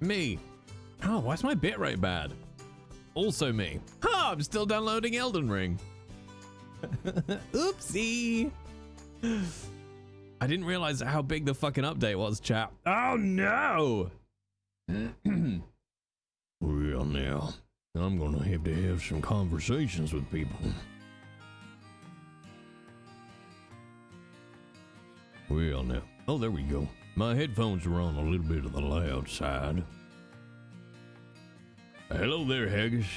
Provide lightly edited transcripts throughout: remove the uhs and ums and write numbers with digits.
Me. Oh, why's my bitrate bad? Also me. Ha! I'm still downloading Elden Ring. Oopsie. I didn't realize how big the fucking update was, chat. Oh no! Well, now, I'm gonna have to have some conversations with people. Well, now. Oh, there we go. My headphones are on a little bit of the loud side. Hello there, Haggis.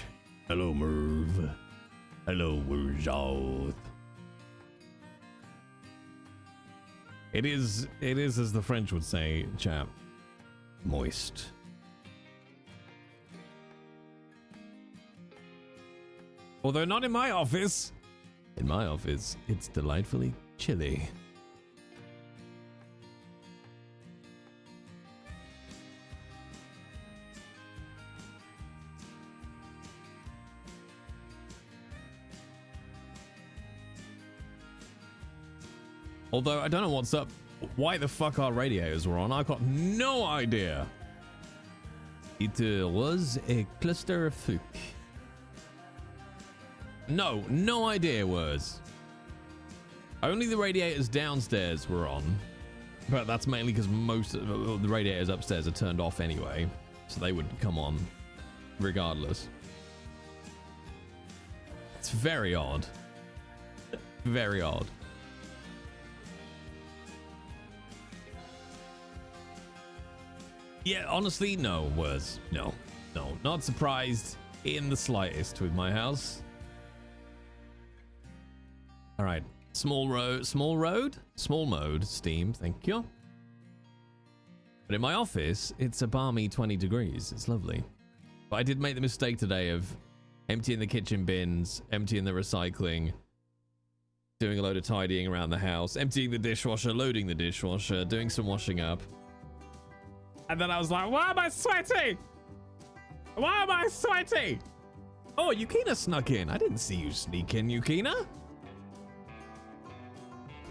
Hello, Merv. Hello, Wurzoth. It is, as the French would say, chap, moist. Although not in my office. In my office, it's delightfully chilly. Although, I don't know what's up. Why the fuck our radiators were on, I've got no idea. It was a clusterfuck. No idea was. Only the radiators downstairs were on. But that's mainly because most of the radiators upstairs are turned off anyway. So they would come on regardless. It's very odd. Very odd. Yeah, honestly, no, worse. No, not surprised in the slightest with my house. All right, small mode, Steam, thank you. But in my office, it's a balmy 20 degrees. It's lovely. But I did make the mistake today of emptying the kitchen bins, emptying the recycling, doing a load of tidying around the house, emptying the dishwasher, loading the dishwasher, doing some washing up. And then I was like, why am I sweating? Why am I sweating? Oh, Yukina snuck in. I didn't see you sneak in, Yukina.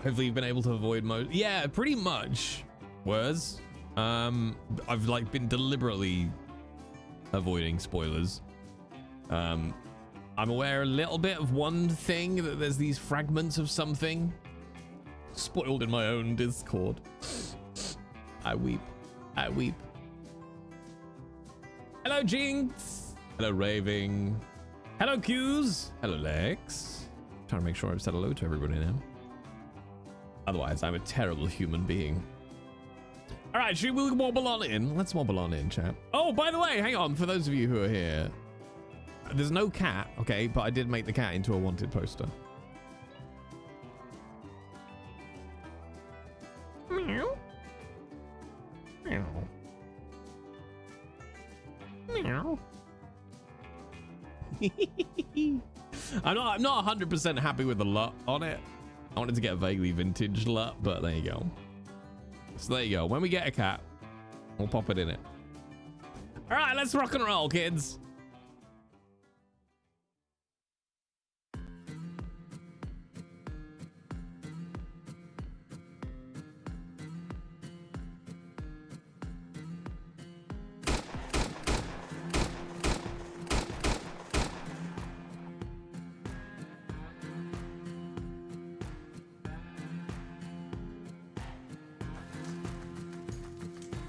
Hopefully you've been able to avoid most. Yeah, pretty much. Words. I've like been deliberately avoiding spoilers. I'm aware a little bit of one thing, that there's these fragments of something spoiled in my own Discord. I weep. I weep. Hello, Jinx. Hello, Raving. Hello, Q's. Hello, Lex. Trying to make sure I've said hello to everybody now. Otherwise, I'm a terrible human being. All right, should we wobble on in? Let's wobble on in, chat. Oh, by the way, hang on. For those of you who are here, there's no cat, okay? But I did make the cat into a wanted poster. Meow. Meow. Meow. I'm not 100% happy with the LUT on it. I wanted to get a vaguely vintage LUT, but there you go. So there you go. When we get a cat, we'll pop it in it. All right, let's rock and roll, kids.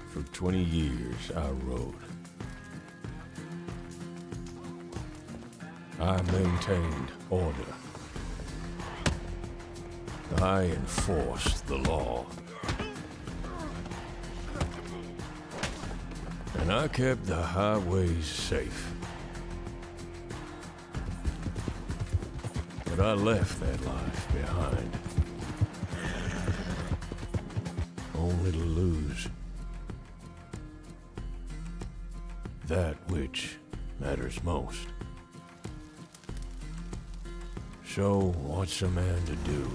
For 20 years, I rode. I maintained order. I enforced the law. And I kept the highways safe. But I left that life behind. Only to lose that which matters most. So what's a man to do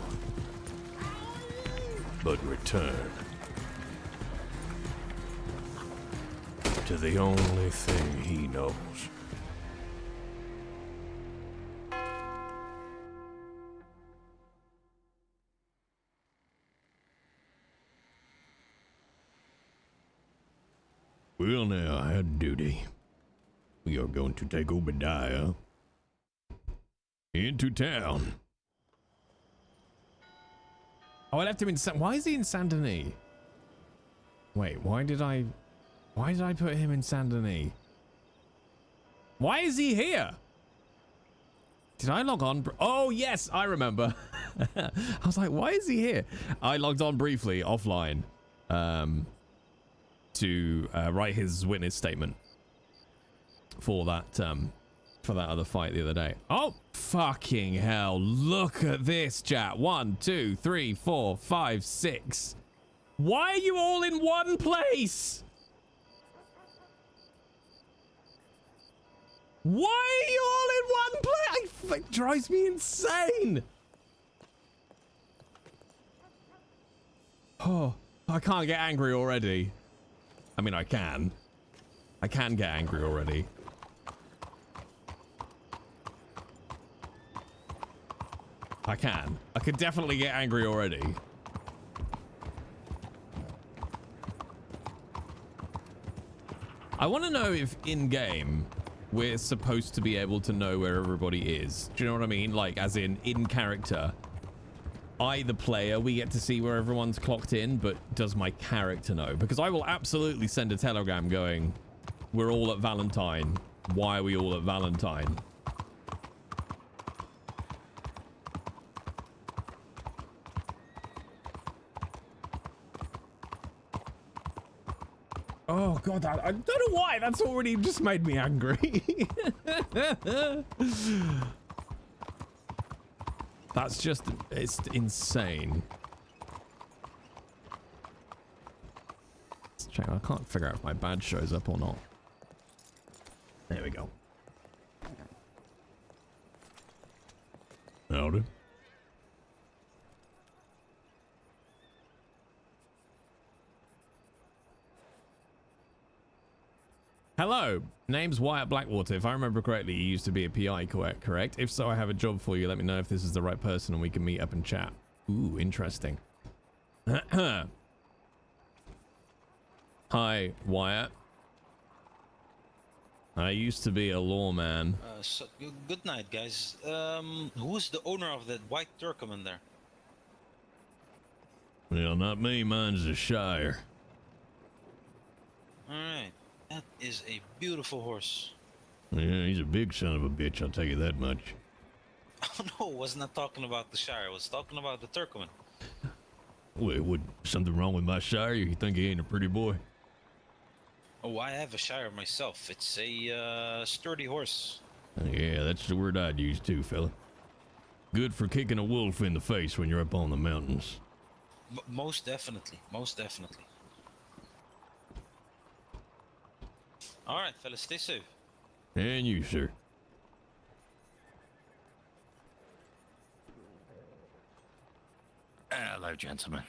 but return to the only thing he knows? Well, now, I had duty. We are going to take Obidiah into town. Oh, I left him in why is he in Saint Denis? Wait, why did I put him in Saint Denis? Why is he here? Did I log on? Oh, yes, I remember. I was like, why is he here? I logged on briefly offline to write his witness statement for that other fight the other day. Oh, fucking hell. Look at this, chat. 1, 2, 3, 4, 5, 6. Why are you all in one place? Why are you all in one place? It drives me insane. Oh, I can't get angry already. I mean, I can. I can get angry already. I can. I could definitely get angry already. I want to know if in-game we're supposed to be able to know where everybody is. Do you know what I mean? Like, as in character. I, the player, we get to see where everyone's clocked in, but does my character know? Because I will absolutely send a telegram going, we're all at Valentine. Why are we all at Valentine? Oh god, I don't know why. That's already just made me angry. That's just, it's insane. Let's check. I can't figure out if my badge shows up or not. There we go. Howdy. Hello, name's Wyatt Blackwater. If I remember correctly, you used to be a PI, correct? If so, I have a job for you. Let me know if this is the right person and we can meet up and chat. Ooh, interesting. Hi, Wyatt. I used to be a lawman. So, good night, guys. Who's the owner of that white Turkman there? Well, not me. Mine's the Shire. Alright. That is a beautiful horse. Yeah, he's a big son of a bitch, I'll tell you that much. Oh no, I was not talking about the Shire. I was talking about the Turkman. Wait, what? Something wrong with my Shire? You think he ain't a pretty boy? Oh, I have a Shire myself. It's a sturdy horse. Yeah, that's the word I'd use too, fella. Good for kicking a wolf in the face when you're up on the mountains. Most definitely. Most definitely. Alright, fellas, stay safe. And you, sir. Hello, gentlemen.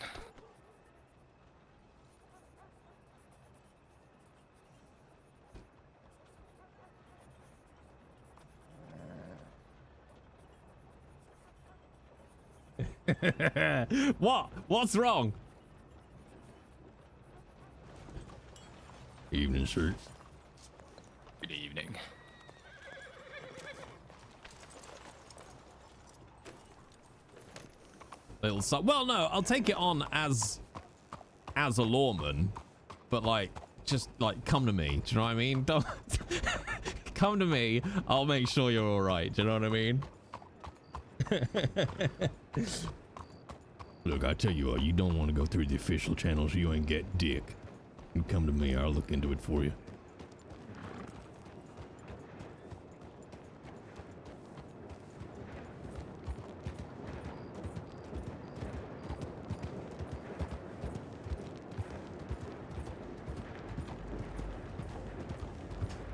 What? What's wrong? Evening, sir. Good evening. Little well, no, I'll take it on as a lawman, but like, just like come to me. Do you know what I mean? Don't come to me. I'll make sure you're all right. Do you know what I mean? Look, I tell you what, you don't want to go through the official channels. You ain't get dick. You come to me, I'll look into it for you.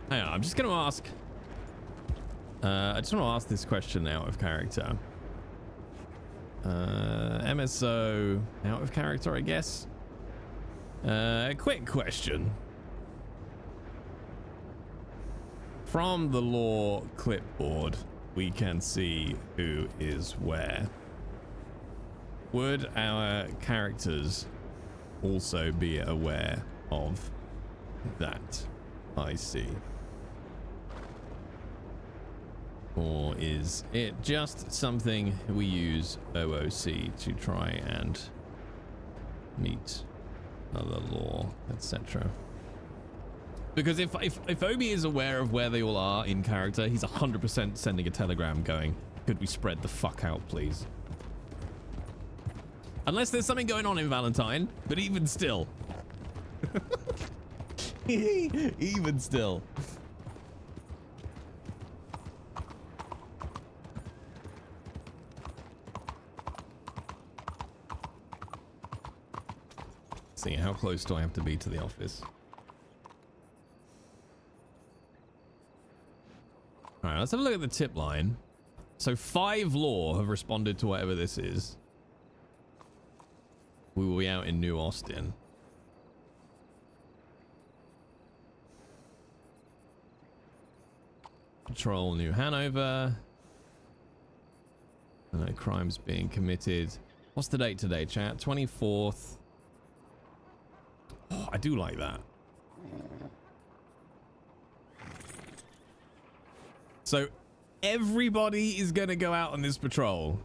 Hang on, I'm just gonna ask. I just want to ask this question out of character. MSO out of character, I guess. Quick question. From the law clipboard, we can see who is where. Would our characters also be aware of that. I see. Or is it just something we use OOC to try and meet other law, etc.? Because if Obi is aware of where they all are in character, he's 100% sending a telegram going, could we spread the fuck out, please? Unless there's something going on in Valentine, but even still. Even still. See, how close do I have to be to the office? All right, let's have a look at the tip line. So 5 law have responded to whatever this is. We will be out in New Austin. Patrol New Hanover. No crimes being committed. What's the date today, chat? 24th. Oh, I do like that. So everybody is going to go out on this patrol.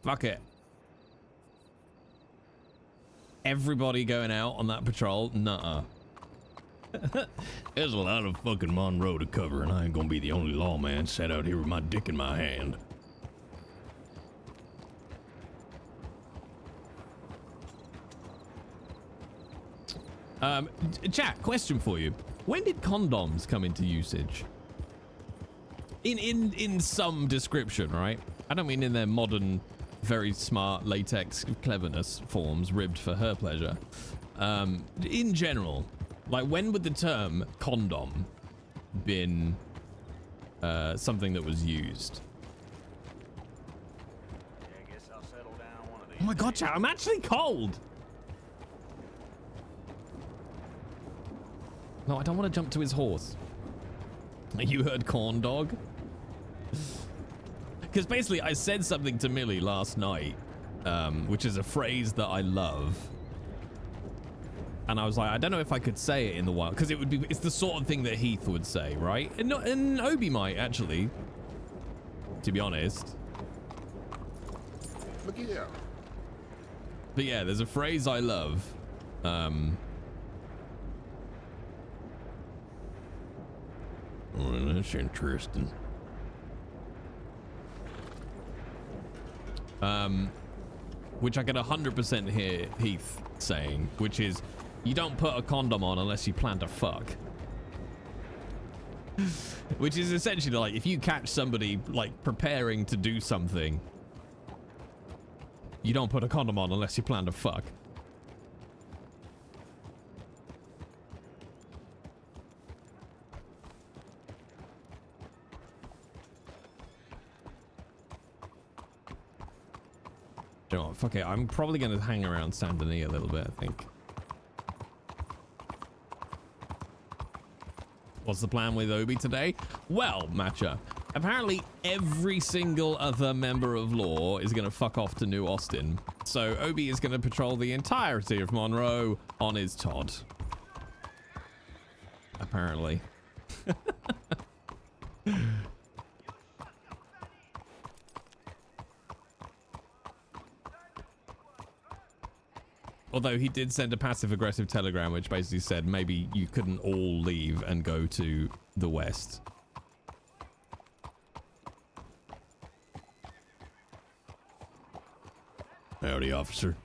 Fuck it. Everybody going out on that patrol? Nuh-uh. There's a lot of fucking Monroe to cover, and I ain't gonna be the only lawman sat out here with my dick in my hand. Chat, question for you. When did condoms come into usage? In some description, right? I don't mean in their modern, very smart latex cleverness forms ribbed for her pleasure. In general, like when would the term condom been something that was used? I guess I'll settle down one of these. Oh my god, chat, I'm actually cold. No, I don't want to jump to his horse. You heard corn dog? Because basically I said something to Millie last night, which is a phrase that I love. And I was like, I don't know if I could say it in the wild, because it's the sort of thing that Heath would say, right? And Obi might, actually, to be honest. Look here. But yeah, there's a phrase I love. Well, that's interesting. Which I can 100% hear Heath saying, which is, you don't put a condom on unless you plan to fuck. Which is essentially like, if you catch somebody like preparing to do something, you don't put a condom on unless you plan to fuck. You know what, fuck it. I'm probably going to hang around Saint Denis a little bit, I think. What's the plan with Obi today? Well, Matcha, apparently every single other member of law is going to fuck off to New Austin. So Obi is going to patrol the entirety of Monroe on his Todd. Apparently. Although he did send a passive-aggressive telegram which basically said maybe you couldn't all leave and go to the west. Howdy, officer.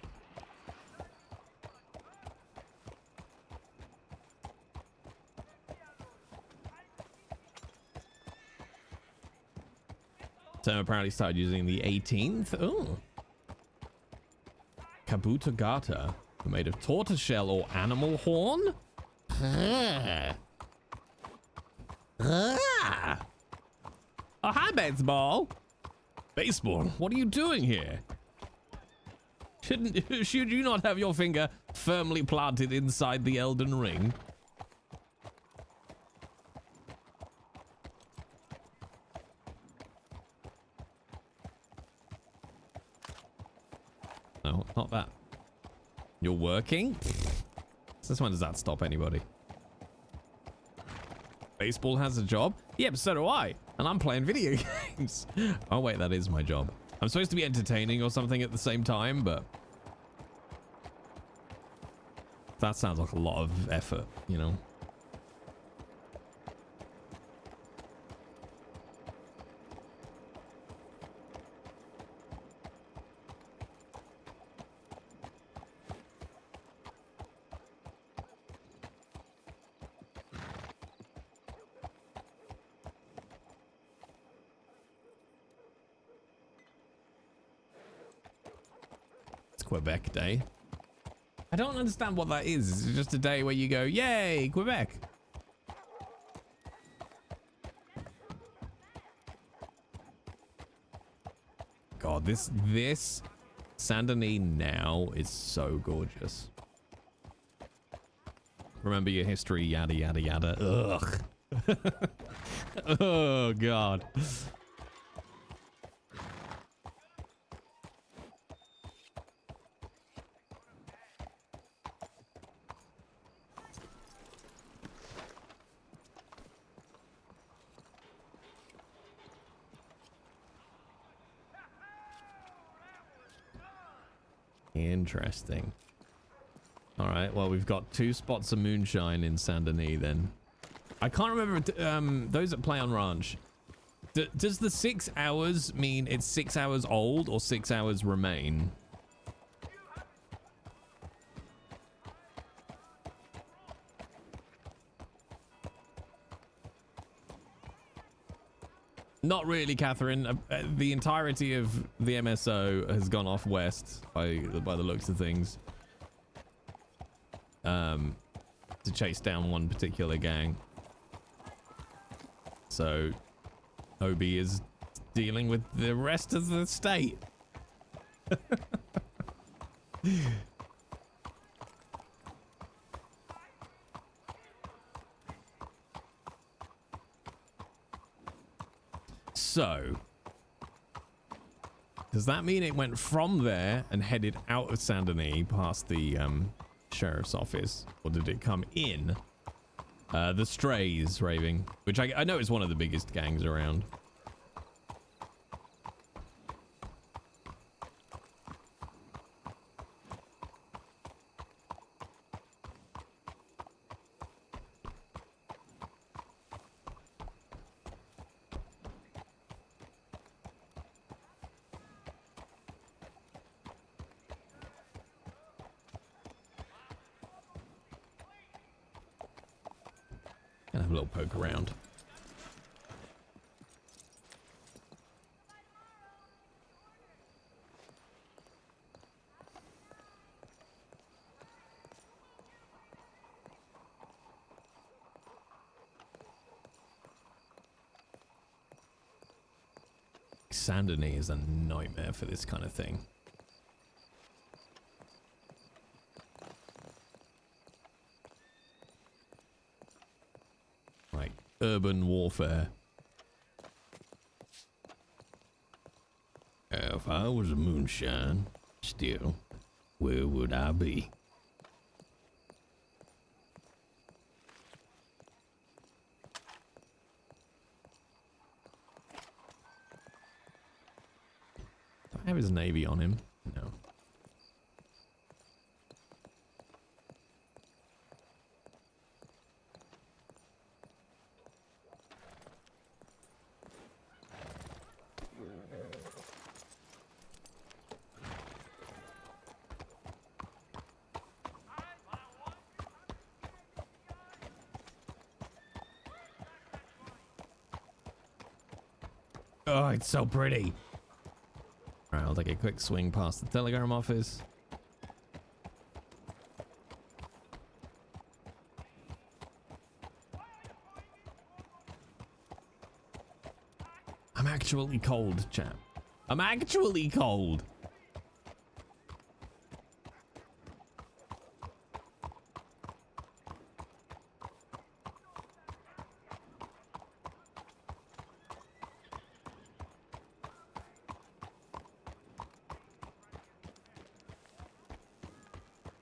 Term apparently started using the 18th. Oh. Kabutagata, made of tortoiseshell or animal horn? Oh, hi, baseball. Baseball, what are you doing here? Should you not have your finger firmly planted inside the Elden Ring? No, not that. You're working? Since when does that stop anybody? Baseball has a job? Yep, so do I. And I'm playing video games. Oh, wait, that is my job. I'm supposed to be entertaining or something at the same time, but... that sounds like a lot of effort, you know? Quebec Day. I don't understand what that is. It's just a day where you go, yay, Quebec. God, this Saint-Denis now is so gorgeous. Remember your history, yada, yada, yada. Ugh. Oh, God. Interesting. All right, well, we've got 2 spots of moonshine in Saint-Denis then. I can't remember those that play on Ranch. Does the 6 hours mean it's 6 hours old or 6 hours remain? Not really, Catherine. The entirety of the MSO has gone off west by the looks of things. To chase down one particular gang. So, Obi is dealing with the rest of the state. So, does that mean it went from there and headed out of Saint-Denis past the sheriff's office? Or did it come in? The Strays raving, which I know is one of the biggest gangs around. Have a little poke around. Saint-Denis is a nightmare for this kind of thing. Like urban warfare. If I was a moonshine, still, where would I be? Do I have his navy on him? No. Oh, it's so pretty. All right, I'll take a quick swing past the telegram office. I'm actually cold, chap. I'm actually cold.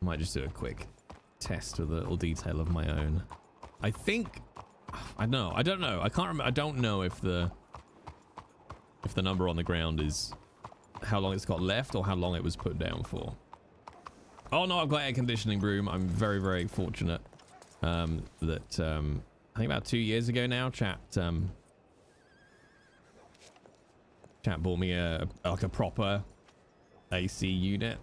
Might just do a quick test with a little detail of my own. I think, I don't know. I can't remember. I don't know if the number on the ground is how long it's got left or how long it was put down for. Oh no, I've got air conditioning room. I'm very, very fortunate that I think about 2 years ago now, chat bought me like a proper AC unit.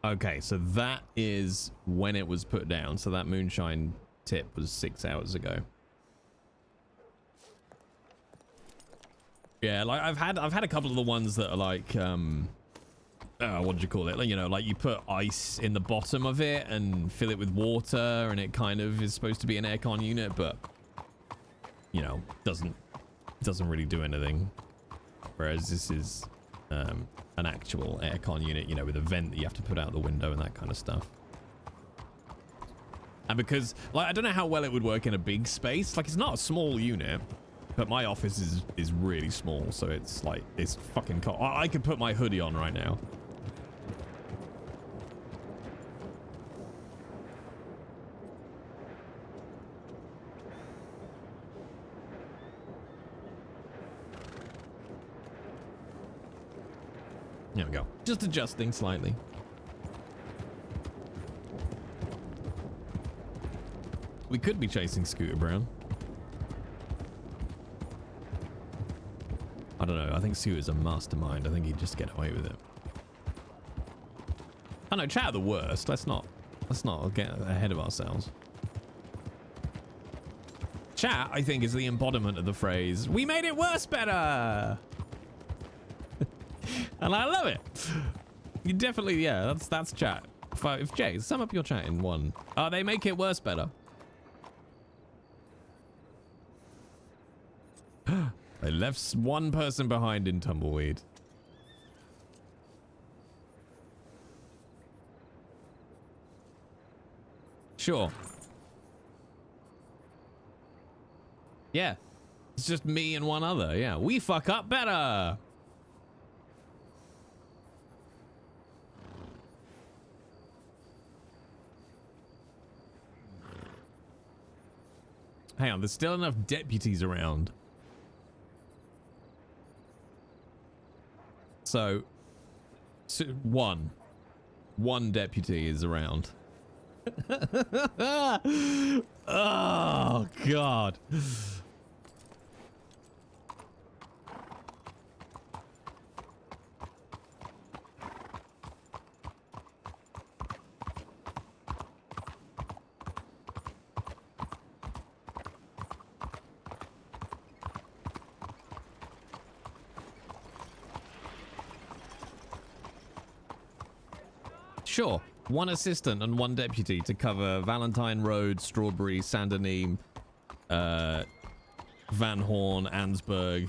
Okay, so that is when it was put down. So that moonshine tip was 6 hours ago. Yeah, like I've had a couple of the ones that are like what do you call it? Like, you know, like you put ice in the bottom of it and fill it with water, and it kind of is supposed to be an aircon unit, but you know, doesn't really do anything. Whereas this is an actual aircon unit, you know, with a vent that you have to put out the window and that kind of stuff. And because, like, I don't know how well it would work in a big space. Like, it's not a small unit, but my office is really small, so it's like, it's fucking cold. I could put my hoodie on right now. There we go. Just adjusting slightly. We could be chasing Scooter Brown. I don't know. I think Scooter's a mastermind. I think he'd just get away with it. I know, chat are the worst. Let's not get ahead of ourselves. Chat, I think, is the embodiment of the phrase, "We made it worse better." And I love it. You definitely, yeah, that's chat. If Jay, sum up your chat in one. They make it worse better. They left one person behind in Tumbleweed. Sure. Yeah. It's just me and one other. Yeah. We fuck up better. Hang on, there's still enough deputies around. So one deputy is around. Oh, God. Sure, one assistant and one deputy to cover Valentine Road, Strawberry, Sanderneam, Van Horn, Ansburg,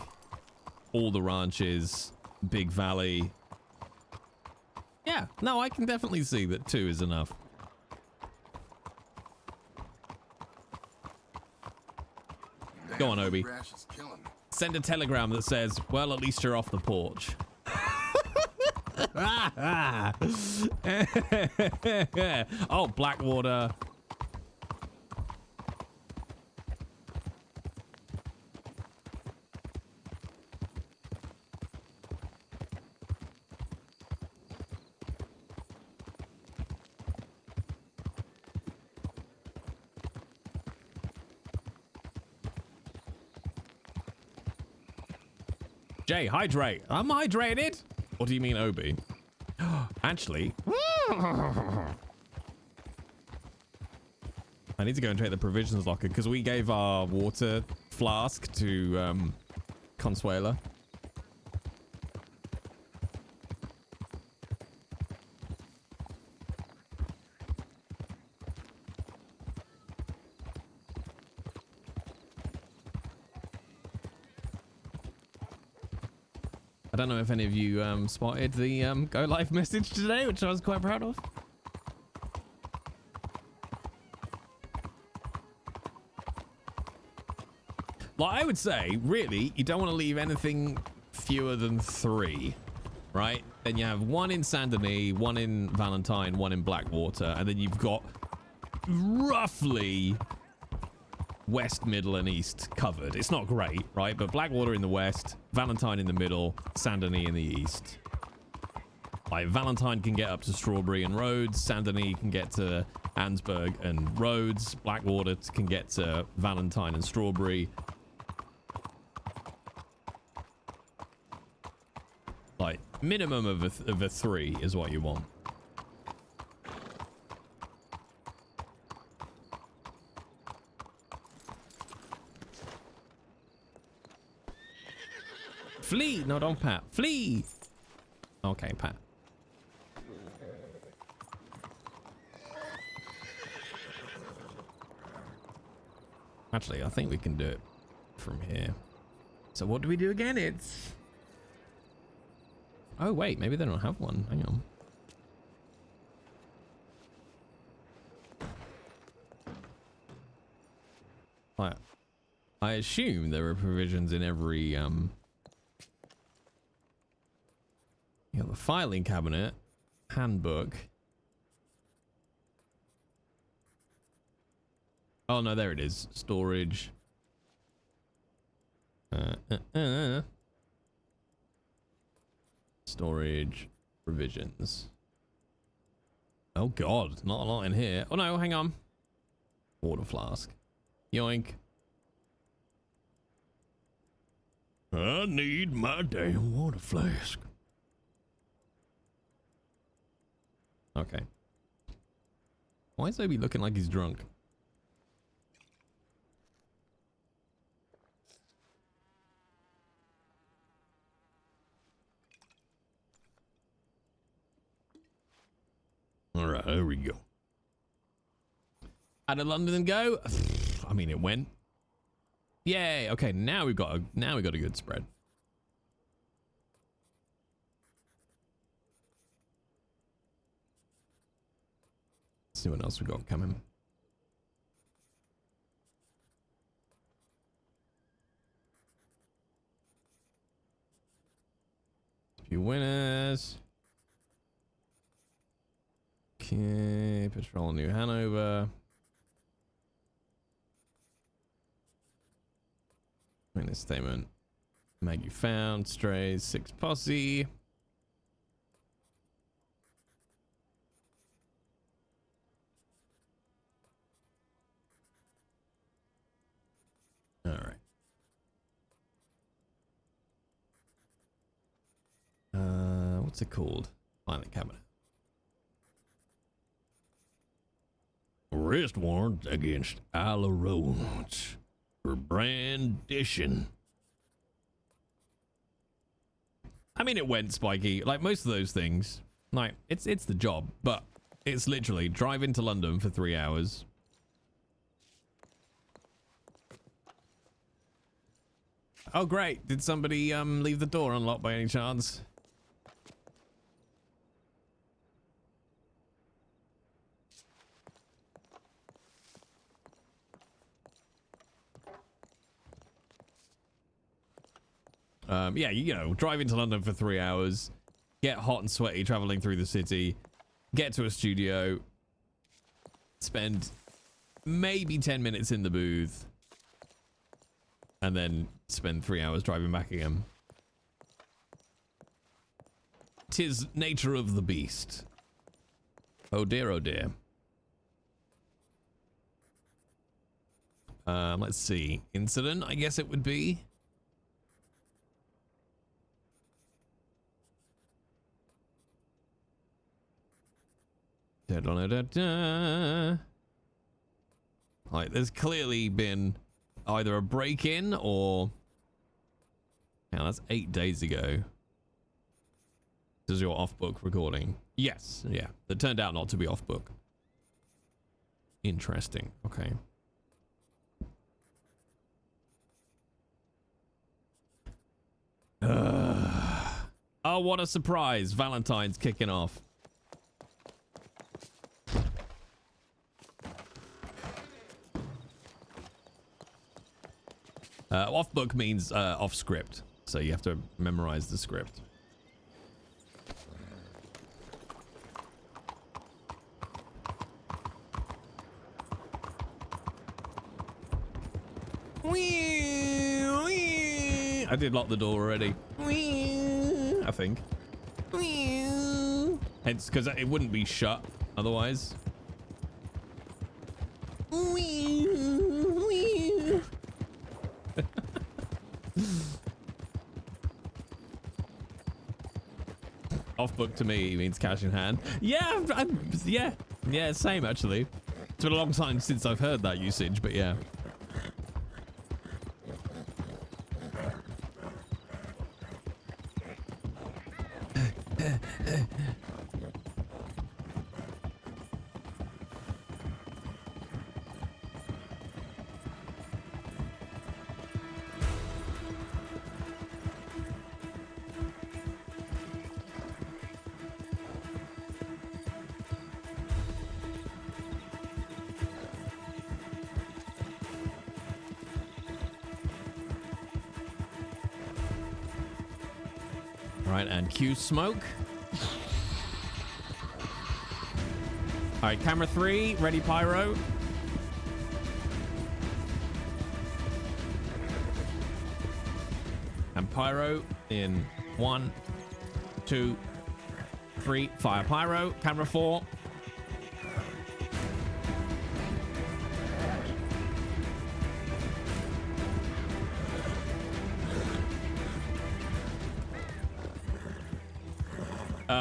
all the ranches, Big Valley. Yeah, no, I can definitely see that 2 is enough. Go on, Obi. Send a telegram that says, well, at least you're off the porch. Oh, Blackwater. Jay, hydrate. I'm hydrated. What do you mean, Obi? Actually, I need to go and check the provisions locker because we gave our water flask to Consuela. I don't know if any of you spotted the go live message today, which I was quite proud of. Like, I would say, really, you don't want to leave anything fewer than 3, right? Then you have 1 in Saint Denis, 1 in Valentine, 1 in Blackwater, and then you've got roughly west, middle, and east covered. It's not great, right? But Blackwater in the west, Valentine in the middle, Saint Denis in the east. Like, Valentine can get up to Strawberry and Rhodes, Saint Denis can get to Ansburg and Rhodes, Blackwater can get to Valentine and Strawberry. Like, minimum of a 3 is what you want. Flee! No, don't pat. Flee! Okay, pat. Actually, I think we can do it from here. So what do we do again? It's... Oh, wait. Maybe they don't have one. Hang on. I assume there are provisions in every, you know, the filing cabinet, handbook. Oh, no, there it is. Storage. Storage. Provisions. Oh, God. Not a lot in here. Oh, no, hang on. Water flask. Yoink. I need my damn water flask. Okay. Why is Obi looking like he's drunk? All right, there we go. Out of London and go. I mean, it went. Yay! Okay, now we got a good spread. Let's see what else we got coming. A few winners. Okay, Patrol New Hanover. Witness statement. Maggie found. Strays. 6 posse. All right. What's it called? Filing cabinet. Arrest warrant against Isla Rhodes for brandition. I mean, it went spiky. Like most of those things. Like it's the job, but it's literally drive into London for 3 hours. Oh great! Did somebody leave the door unlocked by any chance? Yeah, you know, drive into London for 3 hours, get hot and sweaty traveling through the city, get to a studio, spend maybe 10 minutes in the booth, and then spend 3 hours driving back again. 'Tis nature of the beast. Oh dear, oh dear. Let's see. Incident, I guess it would be. Da-da-da-da-da. Like, there's clearly been either a break-in or... Yeah, that's 8 days ago. This is your off-book recording. Yes, yeah. That turned out not to be off-book. Interesting. Okay. Oh, what a surprise. Valentine's kicking off. Off book means off script, so you have to memorize the script. I did lock the door already. I think. Hence, because it wouldn't be shut otherwise. Off book to me means cash in hand. Yeah, yeah, same actually. It's been a long time since I've heard that usage, but yeah. Right, and cue smoke. All right, camera 3, ready pyro. And pyro in 1, 2, 3. Fire pyro. Camera 4.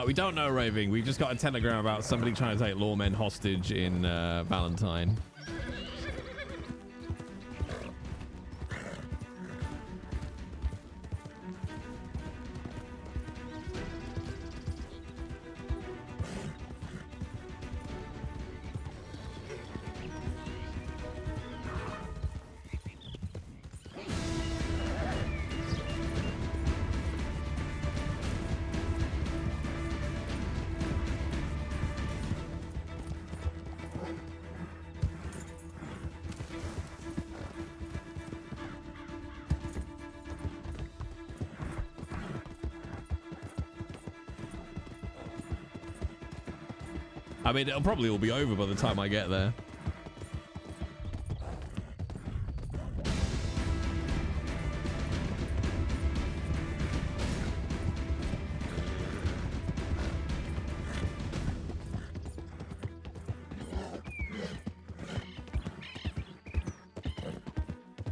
We don't know, Raving. We've just got a telegram about somebody trying to take lawmen hostage in Valentine. I mean, it'll probably all be over by the time I get there.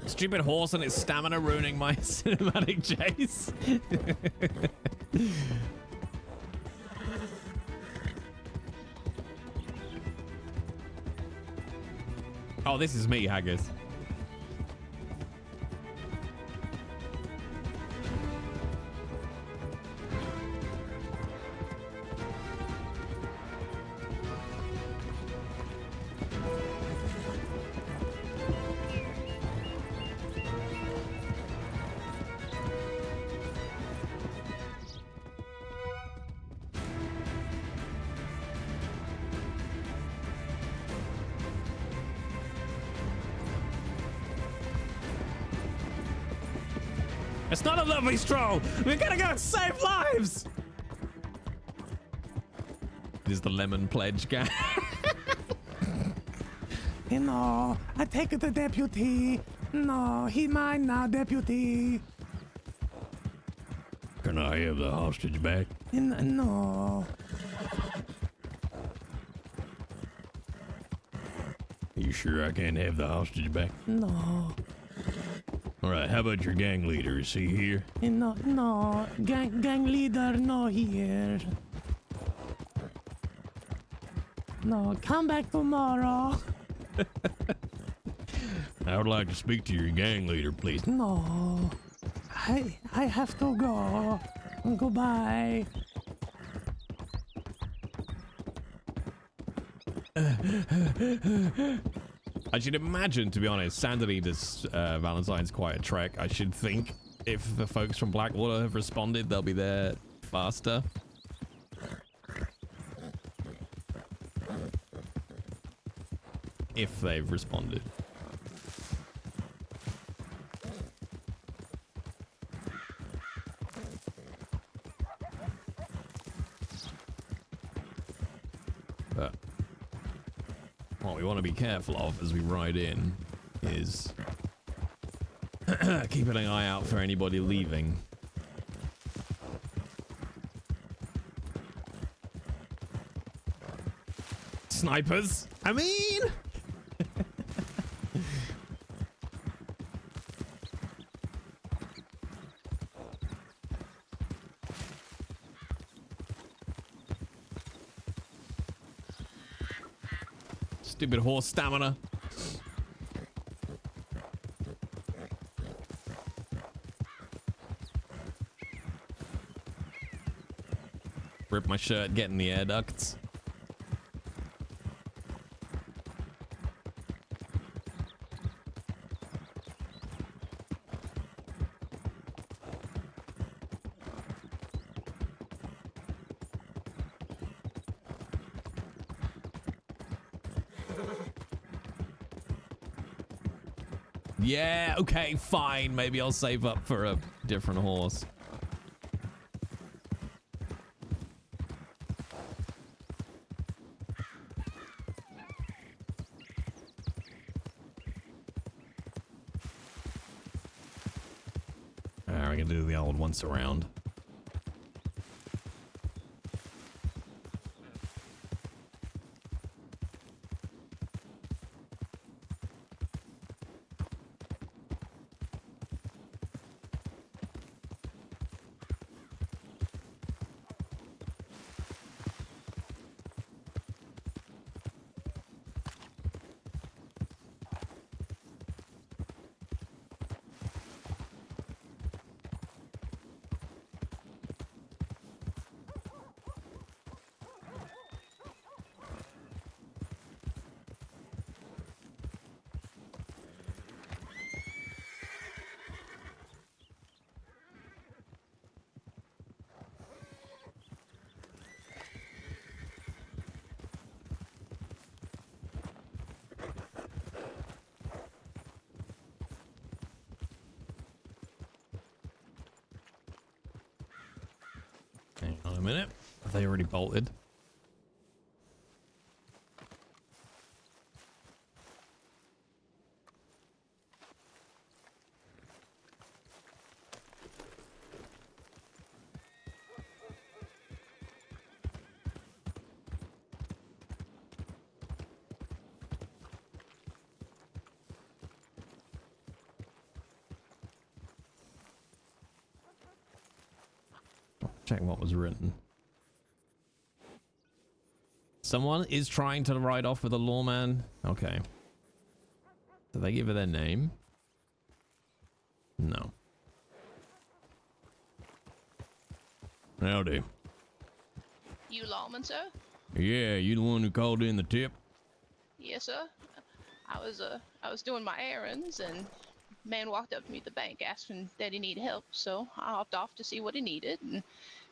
Stupid horse and its stamina ruining my cinematic chase. Oh, this is me, Haggis. It's not a lovely stroll. We're gonna go and save lives. This is the lemon pledge guy. No, I take the deputy. No, he mine now, deputy. Can I have the hostage back? No. You sure I can't have the hostage back? No. All right, how about your gang leader? Is he here? No. Gang leader, no here. No, come back tomorrow. I would like to speak to your gang leader, please. No, I have to go. Goodbye. I should imagine, to be honest, Sandalita's Valentine's quite a trek. I should think if the folks from Blackwater have responded, they'll be there faster. If they've responded. But what we want to be careful of as we ride in is keeping an eye out for anybody leaving. Snipers? I mean... Stupid horse stamina. Rip my shirt, get in the air ducts. Yeah, okay, fine. Maybe I'll save up for a different horse. Alright, we can do the old once around. Hang on a minute. Have they already bolted? Check what was written. Someone is trying to ride off with a lawman. Okay. Did they give her their name? No. Howdy. You lawman, sir? Yeah, you the one who called in the tip? Yes, sir. I was doing my errands, and man walked up to me at the bank asking that he needed help, so I hopped off to see what he needed and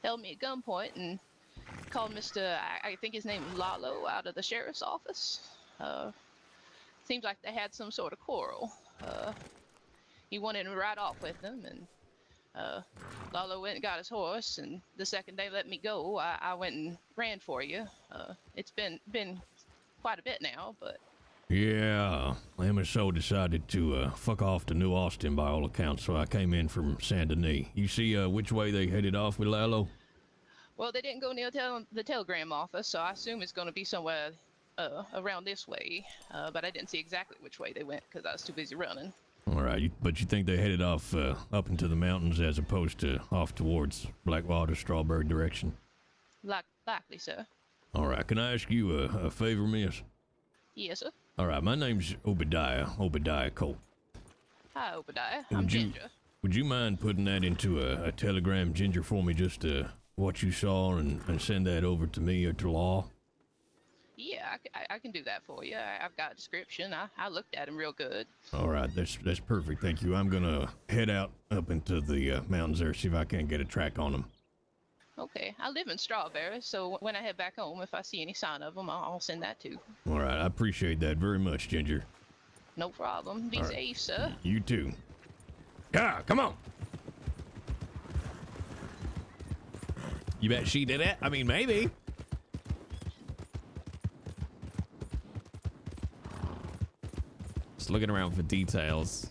held me at gunpoint and called Mr. I think his name is Lalo out of the sheriff's office. Seems like they had some sort of quarrel. He wanted to ride off with them, and Lalo went and got his horse, and the second they let me go, I went and ran for you. It's been quite a bit now, but... Yeah, them and so decided to fuck off to New Austin by all accounts, so I came in from Saint Denis. You see which way they headed off with Lalo? Well, they didn't go near the telegram office, so I assume it's going to be somewhere around this way. But I didn't see exactly which way they went because I was too busy running. All right, but you think they headed off up into the mountains as opposed to off towards Blackwater, Strawberry direction? Likely, sir. All right, can I ask you a favor, miss? Yes, sir. All right, my name's Obidiah Colt. Hi, Obidiah. I'm Would you- Ginger. Would you mind putting that into a telegram, Ginger, for me, just what you saw and send that over to me or to Law? Yeah, I can do that for you. I've got a description. I looked at him real good. All right, that's perfect, thank you. I'm gonna head out up into the mountains there, see if I can't get a track on them. Okay, I live in Strawberry, so when I head back home, if I see any sign of them, I'll send that too. All right, I appreciate that very much, Ginger. No problem. Be All right. safe, sir. You too. Yeah, come on. You bet she did it? I mean, maybe. Just looking around for details.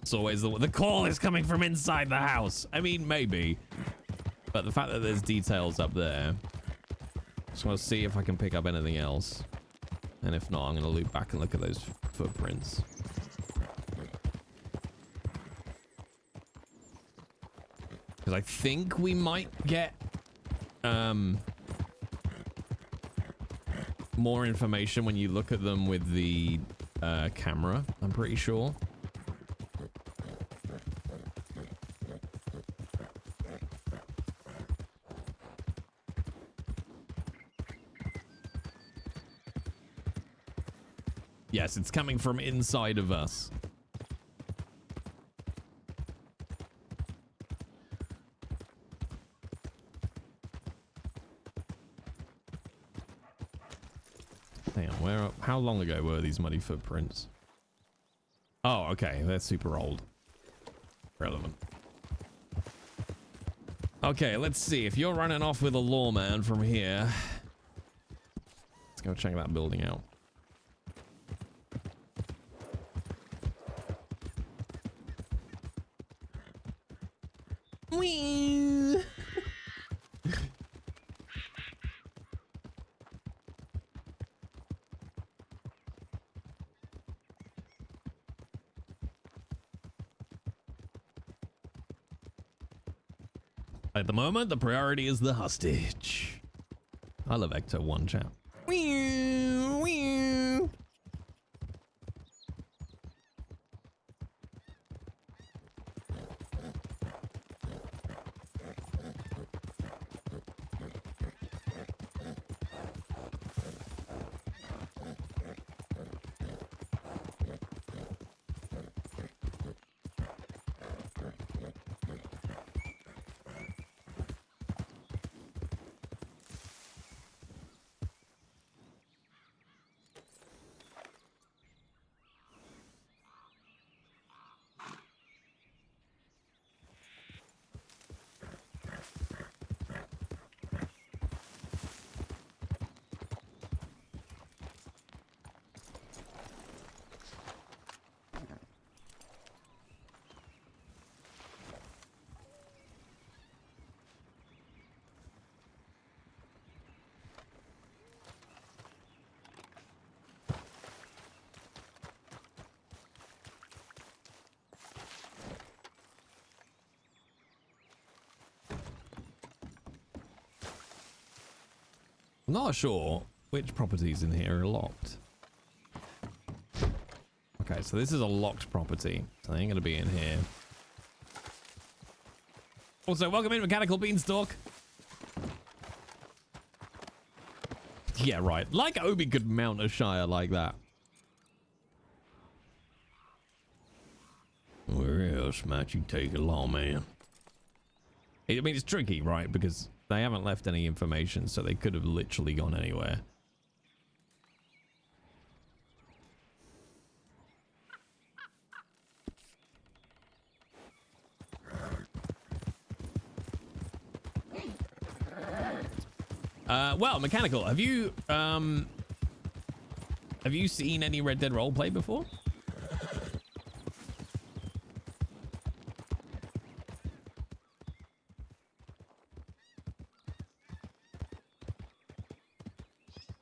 It's always the call is coming from inside the house. I mean, maybe. But the fact that there's details up there. Just want to see if I can pick up anything else. And if not, I'm going to loop back and look at those footprints. Because I think we might get more information when you look at them with the camera, I'm pretty sure. Yes, it's coming from inside of us. Damn, how long ago were these muddy footprints? Oh, okay, they're super old. Relevant. Okay, let's see. If you're running off with a lawman from here, let's go check that building out. Whee! At the moment, the priority is the hostage. I love Ecto 1 chat. Wee, wee. I'm not sure which properties in here are locked. Okay, so this is a locked property. So they ain't gonna be in here. Also, welcome in, Mechanical Beanstalk. Yeah, right. Like Obi could mount a Shire like that. Where else might you take a lawman? I mean, it's tricky, right? Because they haven't left any information, so they could have literally gone anywhere. Well, Mechanical, have you seen any Red Dead roleplay before?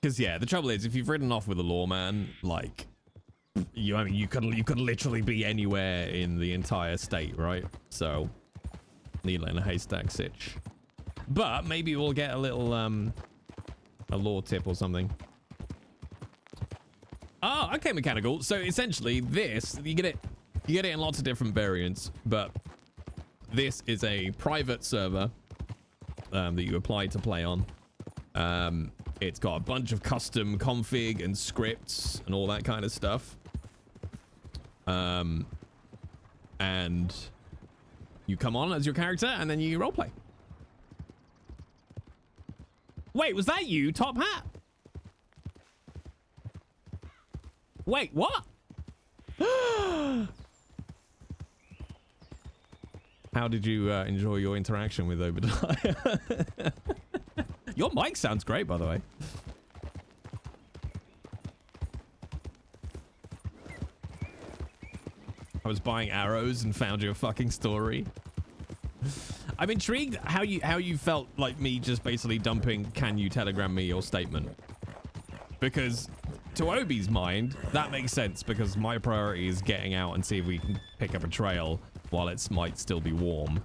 Because, yeah, the trouble is, if you've ridden off with a lawman, like, I mean, you could literally be anywhere in the entire state, right? So, needle in a haystack sitch. But maybe we'll get a little a lore tip or something. Oh, okay, mechanical. So essentially, this you get it in lots of different variants, but this is a private server that you apply to play on. It's got a bunch of custom config and scripts and all that kind of stuff. And you come on as your character and then you roleplay. Wait, was that you, Top Hat? Wait, what? How did you enjoy your interaction with Obidiah? Your mic sounds great, by the way. I was buying arrows and found your fucking story. I'm intrigued how you felt like me just basically dumping, can you telegram me your statement? Because to Obi's mind, that makes sense because my priority is getting out and see if we can pick up a trail while it might still be warm,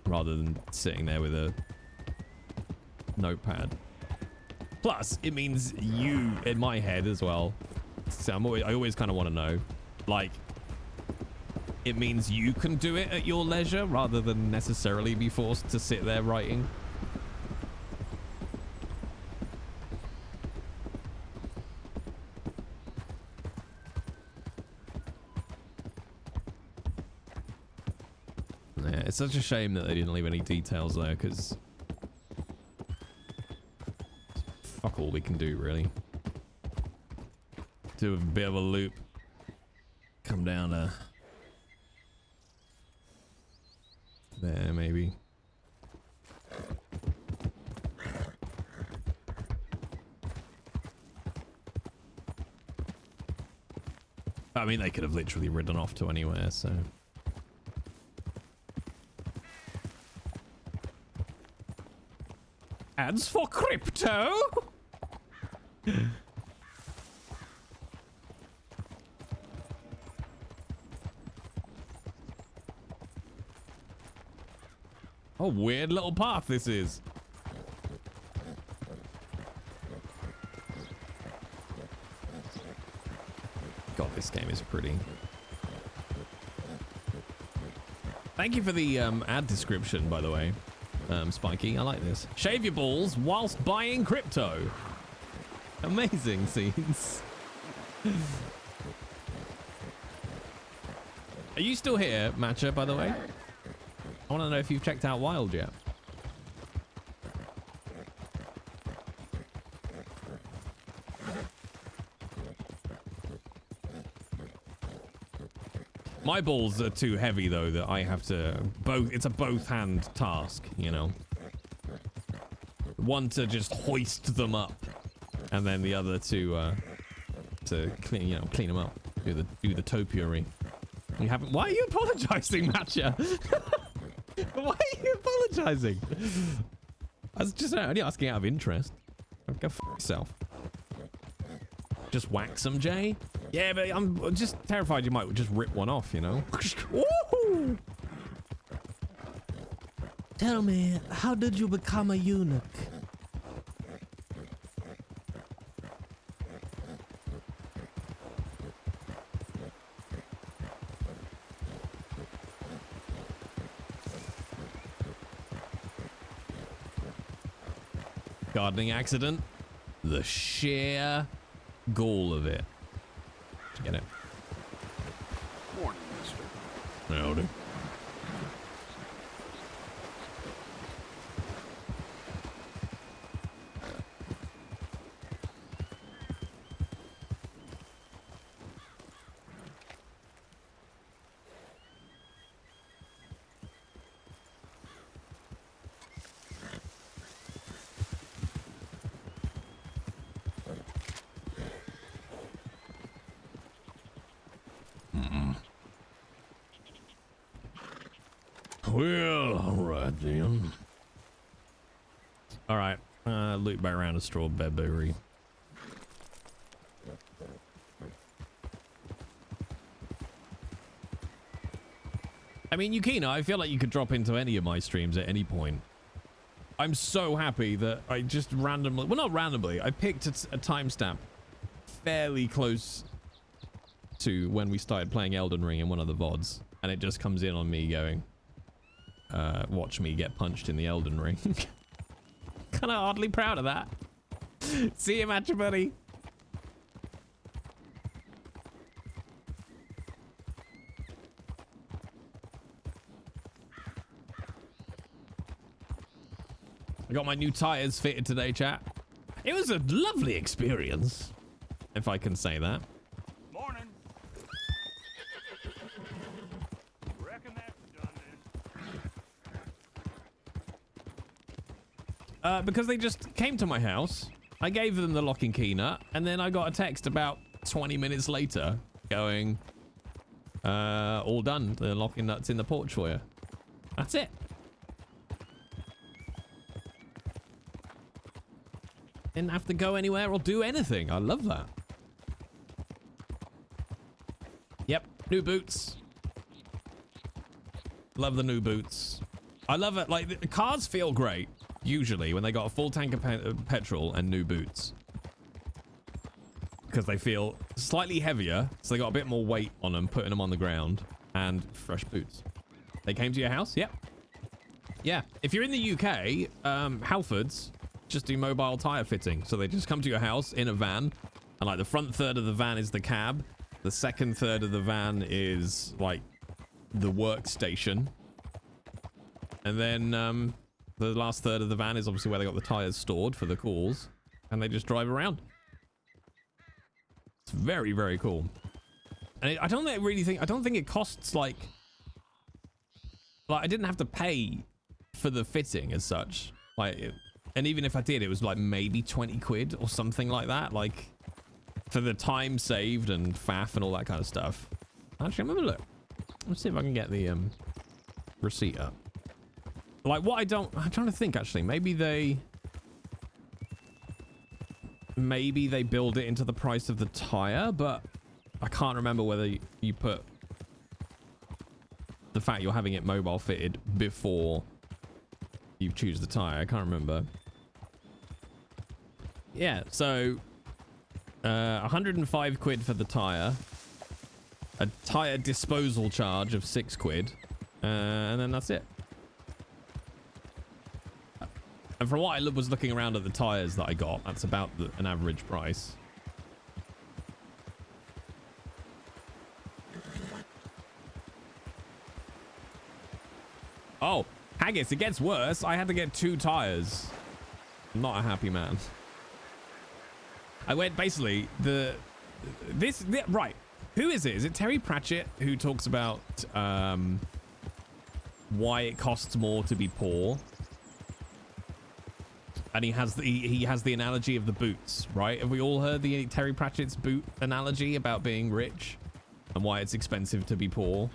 rather than sitting there with a notepad. Plus, it means you, in my head as well. So I always kind of want to know, like, it means you can do it at your leisure rather than necessarily be forced to sit there writing. Yeah, it's such a shame that they didn't leave any details there, because fuck all we can do, really. Do a bit of a loop. Come down to there, maybe. I mean, they could have literally ridden off to anywhere, so. Ads for crypto? Oh, weird little path this is. God, this game is pretty. Thank you for the ad description, by the way, Spiky. I like this. Shave your balls whilst buying crypto. Amazing scenes. Are you still here, Matcha, by the way? I want to know if you've checked out Wild yet. My balls are too heavy, though, that I have to it's a both-hand task, you know. One to just hoist them up, and then the other to clean them up, do the topiary. You haven't. Why are you apologizing, Matcha? Why are you apologizing? I was just only asking out of interest. Go f yourself. Just whack some, Jay. Yeah, but I'm just terrified you might just rip one off, you know? Woohoo! Tell me, how did you become a eunuch? Gardening accident. The sheer gall of it. Did you get it? Morning, mister. Howdy. Well, alright then. Alright, loop back around to Strawberry. I mean, Yukina, I feel like you could drop into any of my streams at any point. I'm so happy that I just randomly, well, not randomly, I picked a timestamp fairly close to when we started playing Elden Ring in one of the VODs, and it just comes in on me going, watch me get punched in the Elden Ring. Kind of oddly proud of that. See you, Matcha Buddy. I got my new tires fitted today, chat. It was a lovely experience, if I can say that. Morning. Reckon that's done then. Because they just came to my house. I gave them the locking key nut, and then I got a text about 20 minutes later going, all done. The locking nut's in the porch for you. That's it. Didn't have to go anywhere or do anything. I love that. Yep, new boots. Love the new boots. I love it. Like, the cars feel great, usually, when they got a full tank of petrol and new boots. Because they feel slightly heavier, so they got a bit more weight on them, putting them on the ground, and fresh boots. They came to your house? Yep. Yeah. If you're in the UK, Halfords just do mobile tire fitting. So they just come to your house in a van, and like the front third of the van is the cab. The second third of the van is like the workstation. And then the last third of the van is obviously where they got the tires stored for the calls, and they just drive around. It's very, very cool. And I don't think it costs like I didn't have to pay for the fitting as such. And even if I did, it was like maybe 20 quid or something like that. Like for the time saved and faff and all that kind of stuff. Actually, I'm gonna look. Let's see if I can get the receipt up. Like what I'm trying to think actually. Maybe they build it into the price of the tire, but I can't remember whether you put the fact you're having it mobile fitted before you choose the tire. I can't remember. Yeah, so 105 quid for the tire, a tire disposal charge of 6 quid, and then that's it. And from what I was looking around at the tires that I got, that's about an average price. Oh, Haggis, it gets worse. I had to get 2 tires. I'm not a happy man. I went basically right. Who is it? Is it Terry Pratchett who talks about why it costs more to be poor? And he has the analogy of the boots, right? Have we all heard the Terry Pratchett's boot analogy about being rich and why it's expensive to be poor?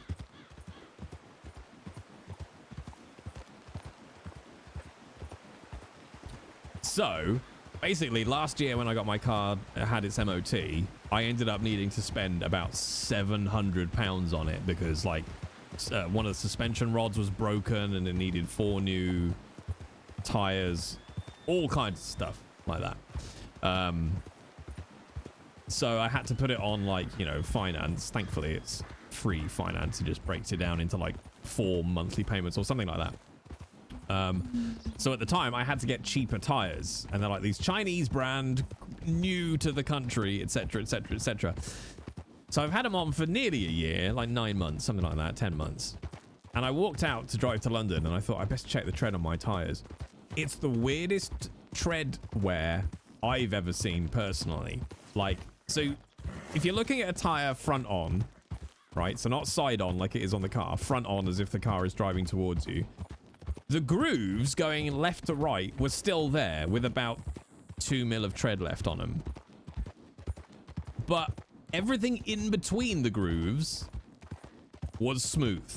So, basically, last year when I got my car, had its MOT, I ended up needing to spend about £700 on it because, like, one of the suspension rods was broken and it needed 4 new tires, all kinds of stuff like that. So I had to put it on, like, you know, finance. Thankfully, it's free finance. It just breaks it down into, like, 4 monthly payments or something like that. So at the time I had to get cheaper tires, and they're like these Chinese brand, new to the country, etc, etc, etc. So I've had them on for nearly a year, like 9 months, something like that, 10 months. And I walked out to drive to London, and I thought I best check the tread on my tires. It's the weirdest tread wear I've ever seen personally. Like, so if you're looking at a tire front on, right, so not side on like it is on the car, front on as if the car is driving towards you, the grooves going left to right were still there with about 2 mil of tread left on them. But everything in between the grooves was smooth.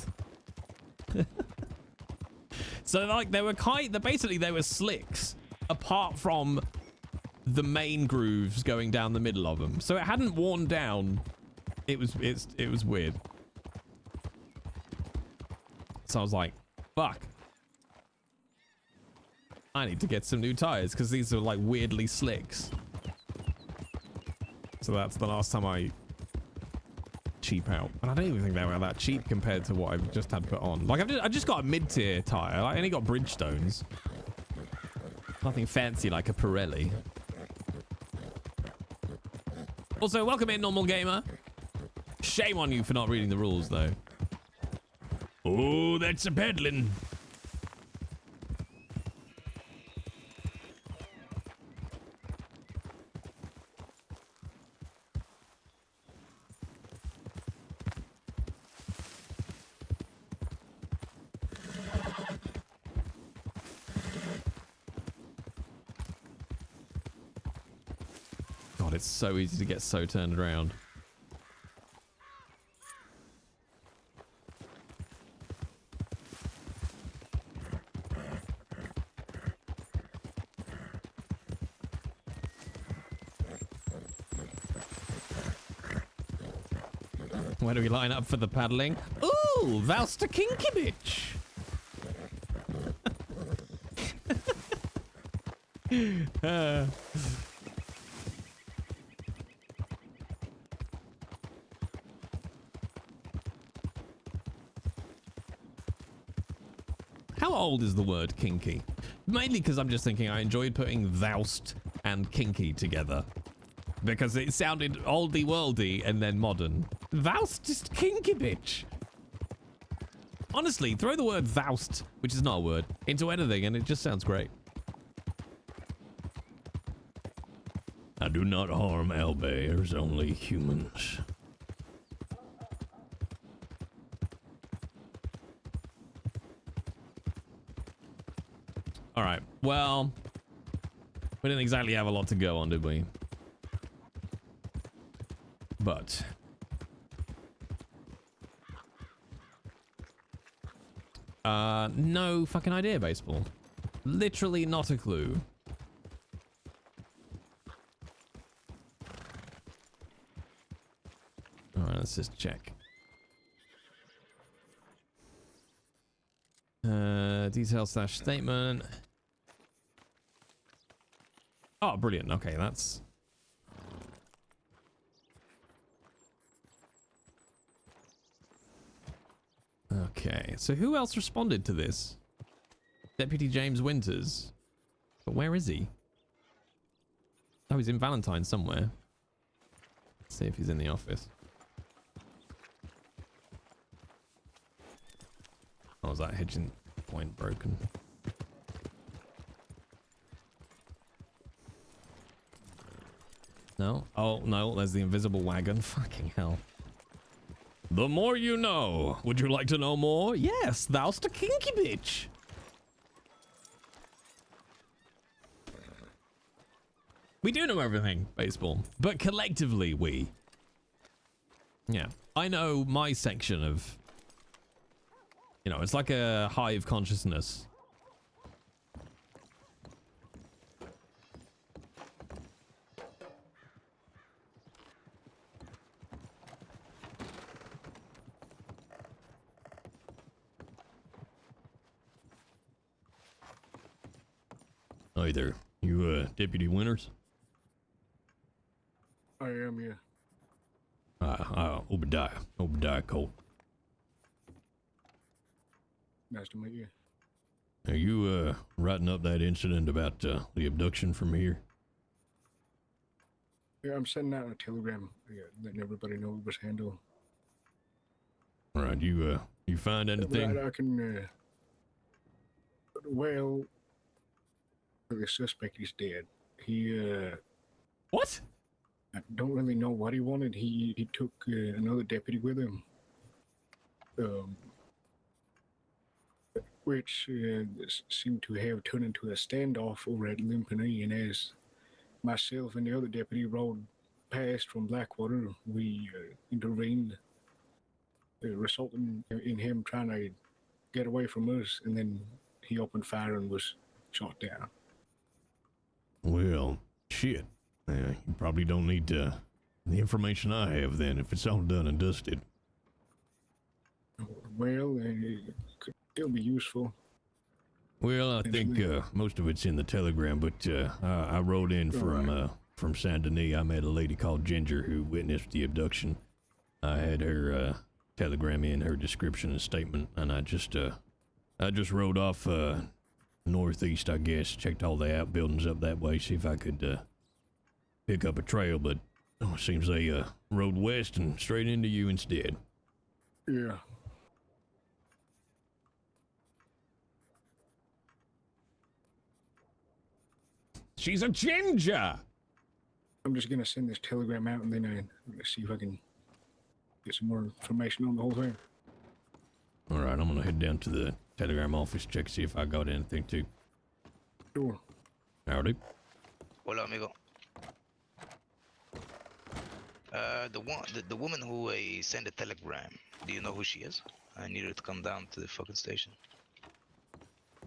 So like they were basically they were slicks apart from the main grooves going down the middle of them. So it hadn't worn down. It was weird. So I was like, fuck. I need to get some new tires because these are like weirdly slicks. So that's the last time I cheap out. And I don't even think they were that cheap compared to what I've just had put on. Like I just got a mid-tier tire. I only got Bridgestones. Nothing fancy like a Pirelli. Also, welcome in, normal gamer. Shame on you for not reading the rules, though. Oh, that's a peddling. God, it's so easy to get so turned around. Where do we line up for the paddling? Ooh, Valster Kinky Bitch. How old is the word kinky? Mainly because I'm just thinking I enjoyed putting Voust and kinky together. Because it sounded oldie worldy and then modern. Voust is kinky bitch. Honestly, throw the word Voust, which is not a word, into anything and it just sounds great. I do not harm owlbears, only humans. All right, well, we didn't exactly have a lot to go on, did we? But no fucking idea, baseball. Literally not a clue. All right, let's just check. Detail / statement. Oh, brilliant. Okay, that's... Okay, so who else responded to this? Deputy James Winters. But where is he? Oh, he's in Valentine somewhere. Let's see if he's in the office. Oh, is that hedging point broken? No? Oh, no, there's the invisible wagon. Fucking hell. The more you know. Would you like to know more? Yes, thou's the kinky bitch. We do know everything, baseball. But collectively, we. Yeah. I know my section of... You know, it's like a hive consciousness. Hi there. You, Deputy Winters? I am, yeah. Obidiah. Obidiah Colt. Nice to meet you. Are you, writing up that incident about, the abduction from here? Yeah, I'm sending out a telegram, letting everybody know it was handled. Alright, you find anything? I can, well, the suspect is dead. He, What? I don't really know what he wanted. He took another deputy with him. Which seemed to have turned into a standoff over at Limpany, and as myself and the other deputy rode past from Blackwater, we intervened, resulting in him trying to get away from us, and then he opened fire and was shot down. Well, shit. You probably don't need the information I have then, if it's all done and dusted. Well, It'll be useful. Well, I think most of it's in the telegram, but I wrote in from Saint Denis. I met a lady called Ginger who witnessed the abduction. I had her telegram in her description and statement, and I just rode off northeast, I guess, checked all the outbuildings up that way, see if I could pick up a trail, but it seems they rode west and straight into you instead. Yeah. She's a ginger! I'm just gonna send this telegram out and then see if I can get some more information on the whole thing. All right, I'm gonna head down to the telegram office, check, see if I got anything too. Sure. Howdy. Hola, amigo. The woman who sent a telegram. Do you know who she is? I need her to come down to the fucking station.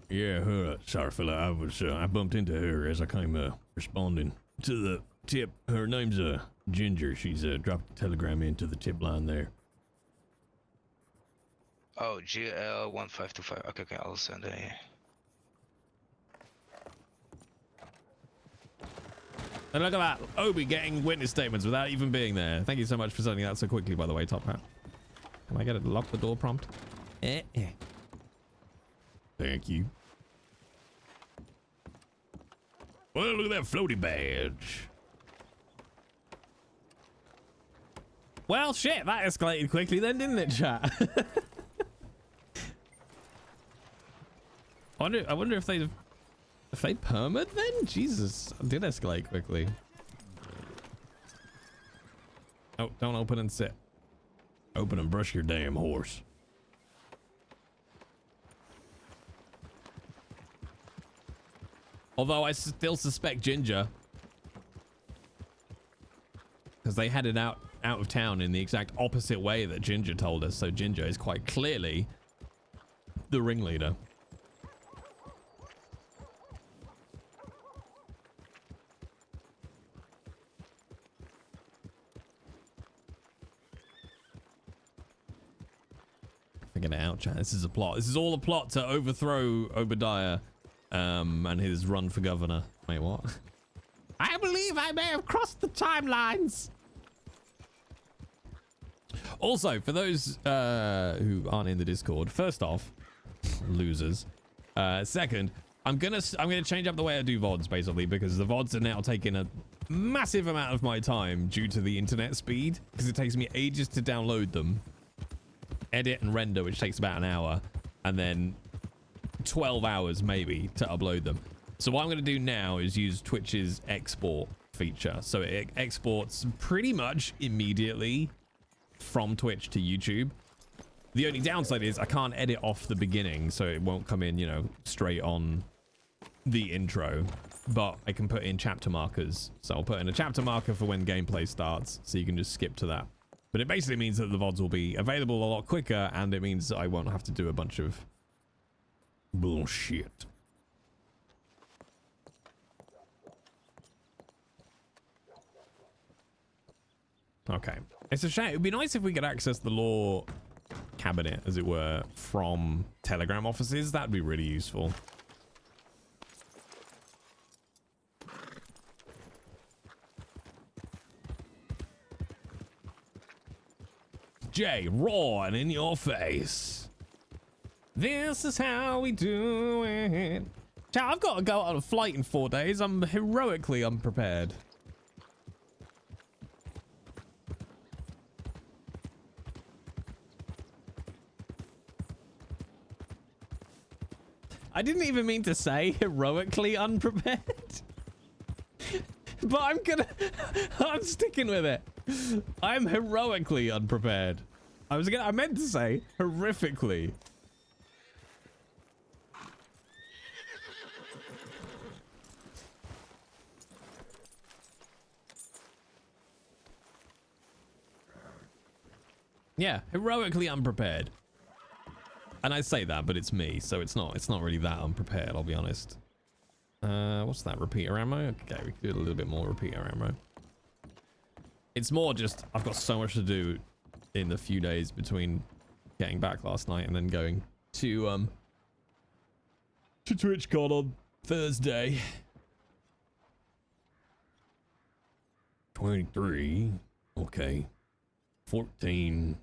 Yeah, her. Sorry, fella. I bumped into her as I came responding to the tip. Her name's Ginger. She's dropped a telegram into the tip line there. Oh, GL1525. Okay, I'll send a. And look at that, Obi getting witness statements without even being there. Thank you so much for sending that so quickly, by the way, Top Hat. Can I get it to lock the door prompt? Thank you. Well, look at that floaty badge. Well, shit, that escalated quickly then, didn't it, chat? I wonder if they permit then? Jesus, it did escalate quickly. Oh, don't open and sit. Open and brush your damn horse. Although I still suspect Ginger, because they headed out of town in the exact opposite way that Ginger told us. So Ginger is quite clearly the ringleader. Figure it out, chat. This is a plot. This is all a plot to overthrow Obidiah and his run for governor. Wait, what? I believe I may have crossed the timelines. Also, for those who aren't in the Discord, first off, losers. Second, I'm gonna change up the way I do VODs basically, because the VODs are now taking a massive amount of my time due to the internet speed, because it takes me ages to download them, edit and render, which takes about an hour, and then 12 hours maybe to upload them. So what I'm going to do now is use Twitch's export feature. So it exports pretty much immediately from Twitch to YouTube. The only downside is I can't edit off the beginning, so it won't come in, you know, straight on the intro, but I can put in chapter markers. So I'll put in a chapter marker for when gameplay starts, so you can just skip to that. But it basically means that the VODs will be available a lot quicker, and it means I won't have to do a bunch of bullshit. Okay. It's a shame. It'd be nice if we could access the law cabinet, as it were, from Telegram offices. That'd be really useful. Jay, raw and in your face. This is how we do it. Chat, I've got to go on a flight in 4 days. I'm heroically unprepared. I didn't even mean to say heroically unprepared. But I'm sticking with it. I'm heroically unprepared. I meant to say horrifically. Yeah, heroically unprepared. And I say that, but it's me, so it's not really that unprepared, I'll be honest. What's that? Repeater ammo? Okay, we can do a little bit more repeater ammo. It's more just I've got so much to do in the few days between getting back last night and then going to TwitchCon on Thursday. 23. Okay. 14.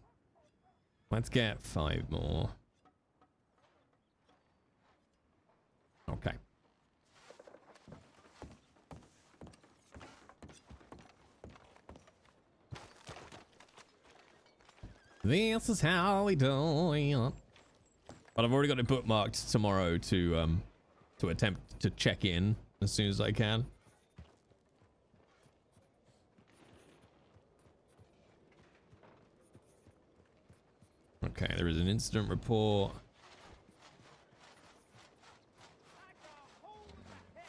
Let's get 5 more. Okay. This is how we do it. But I've already got it bookmarked tomorrow to attempt to check in as soon as I can. Okay, there is an incident report.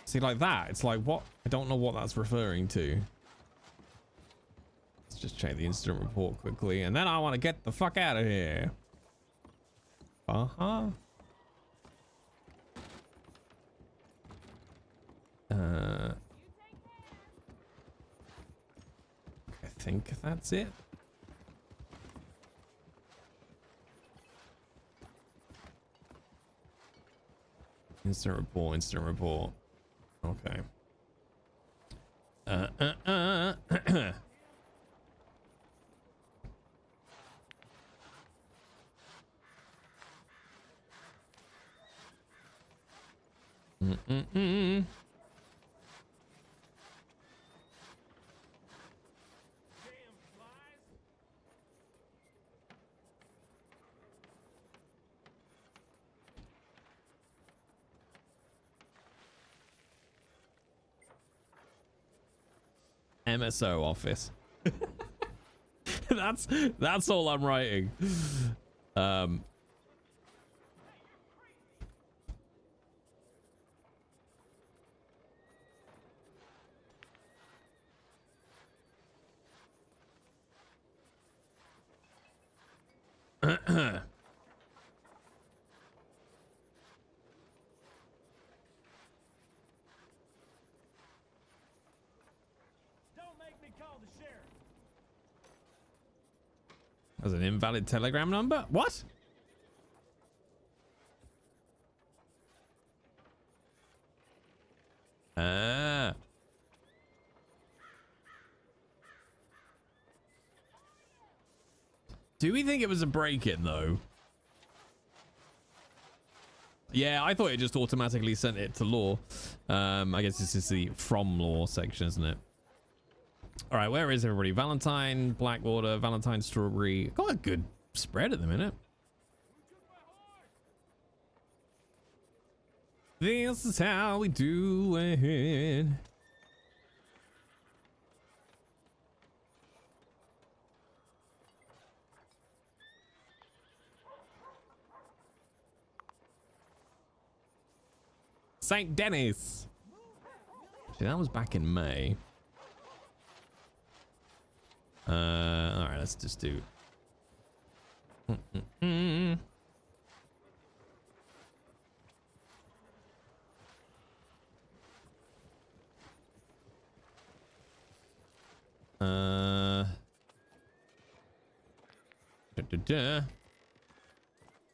See, like that, it's like, what? I don't know what that's referring to. Let's just check the incident report quickly, and then I want to get the fuck out of here. Uh-huh. I think that's it. Incident report, incident report. Okay. MSO office. That's all I'm writing. That's an invalid telegram number? What? Ah. Do we think it was a break-in, though? Yeah, I thought it just automatically sent it to law. I guess this is the from law section, isn't it? All right, where is everybody? Valentine, Blackwater, Valentine, Strawberry. Got a good spread at the minute. This is how we do it. St. Denis. See, that was back in May. All right, let's just do.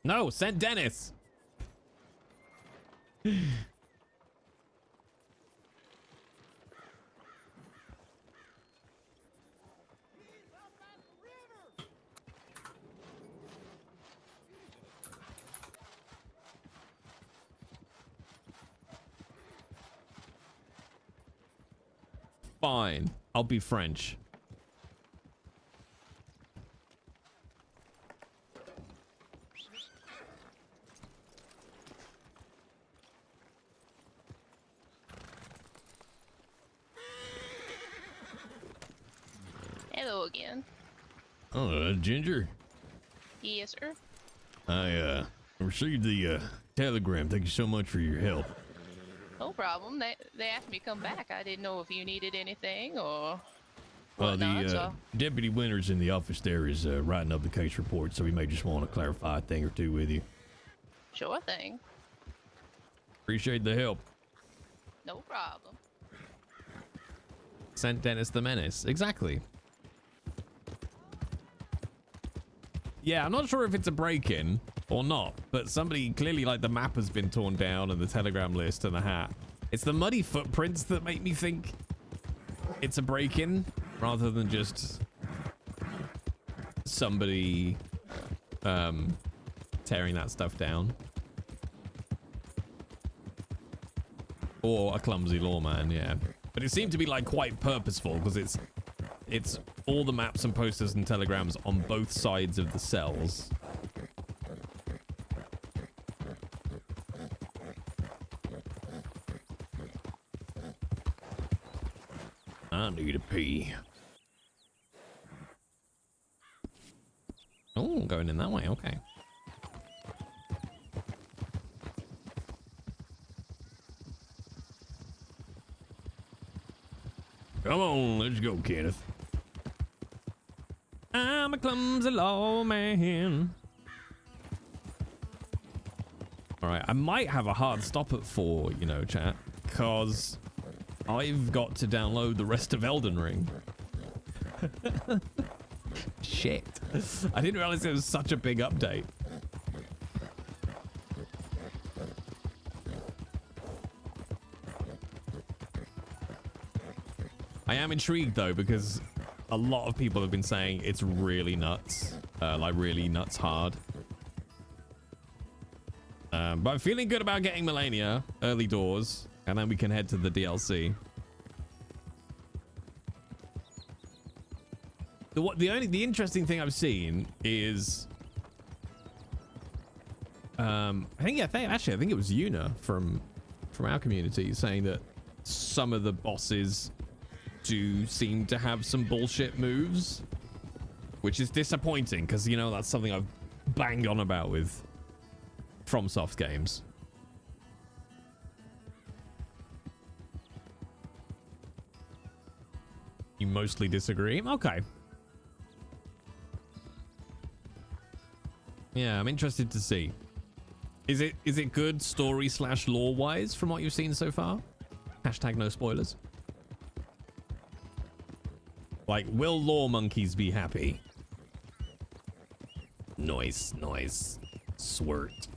No, St. Denis. Fine, I'll be French. Hello again. Oh, Ginger. Yes, sir. I received the telegram. Thank you so much for your help. No problem. They asked me to come back. I didn't know if you needed anything or Well, whatnot. the Deputy Winters in the office there is writing up the case report, so he may just want to clarify a thing or two with you. Sure thing. Appreciate the help. No problem. St. Denis the Menace. Exactly. Yeah, I'm not sure if it's a break-in or not, but somebody clearly, like, the map has been torn down and the telegram list and the hat. It's the muddy footprints that make me think it's a break-in rather than just somebody tearing that stuff down. Or a clumsy lawman, yeah. But it seemed to be, like, quite purposeful because it's all the maps and posters and telegrams on both sides of the cells. I need a pee. Oh, going in that way, okay. Come on, let's go, Kenneth. I'm a clumsy lawman. Alright, I might have a hard stop at 4, you know, chat, because I've got to download the rest of Elden Ring. Shit. I didn't realize it was such a big update. I am intrigued though, because a lot of people have been saying it's really nuts, like really nuts hard. But I'm feeling good about getting Melania early doors, and then we can head to the DLC. The interesting thing I've seen is, I think it was Yuna from our community saying that some of the bosses do seem to have some bullshit moves, which is disappointing because, you know, that's something I've banged on about with FromSoft games. You mostly disagree? Okay. Yeah, I'm interested to see. Is it good story / lore wise from what you've seen so far? Hashtag no spoilers. Like, will lore monkeys be happy? Nice. Swirt.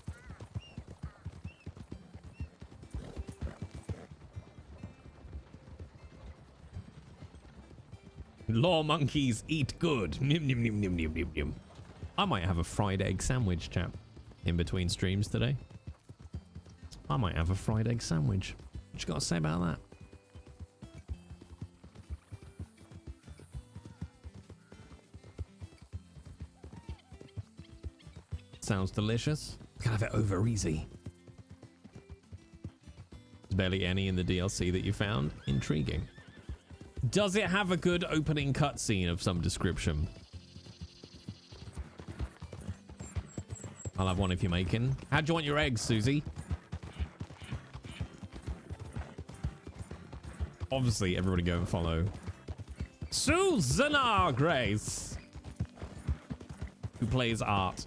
Lore monkeys eat good. Nim, nim, nim, nim, nim, nim, nim. I might have a fried egg sandwich, chap, in between streams today. I might have a fried egg sandwich. What you got to say about that? Sounds delicious. Can have it over easy. There's barely any in the DLC that you found. Intriguing. Does it have a good opening cutscene of some description? I'll have one if you're making. How'd you want your eggs, Susie? Obviously, everybody go and follow Susanna Grace, who plays art.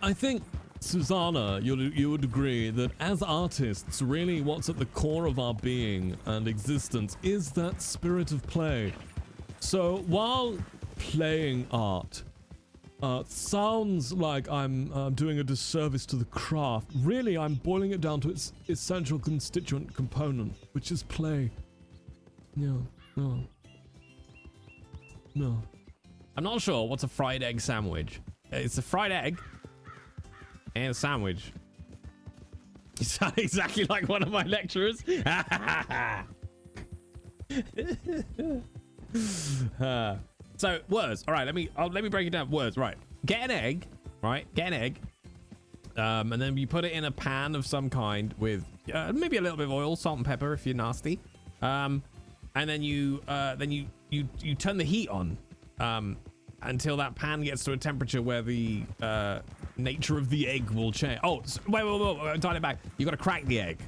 I think, Susanna, you would agree that as artists, really what's at the core of our being and existence is that spirit of play. So while playing art sounds like I'm doing a disservice to the craft, really I'm boiling it down to its essential constituent component, which is play. No. I'm not sure what's a fried egg sandwich. It's a fried egg and a sandwich. You sound exactly like one of my lecturers. So words. All right, let me break it down. Words. Right. Get an egg. Right. Get an egg. And then you put it in a pan of some kind with maybe a little bit of oil, salt and pepper if you're nasty. And then you turn the heat on until that pan gets to a temperature where the nature of the egg will change. Oh, wait, dial it back. You got to crack the egg.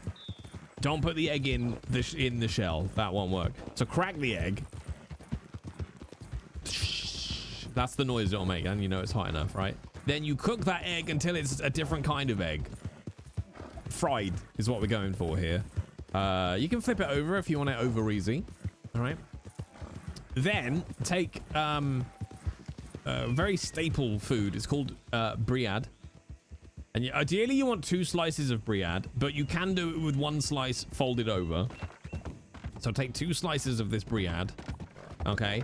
Don't put the egg in the shell. That won't work. So crack the egg. That's the noise it'll make, and you know it's hot enough, right? Then you cook that egg until it's a different kind of egg. Fried is what we're going for here. You can flip it over if you want it over easy. All right. Then take very staple food. It's called briad. And ideally you want 2 slices of briad, but you can do it with 1 slice folded over. So take 2 slices of this briad. Okay.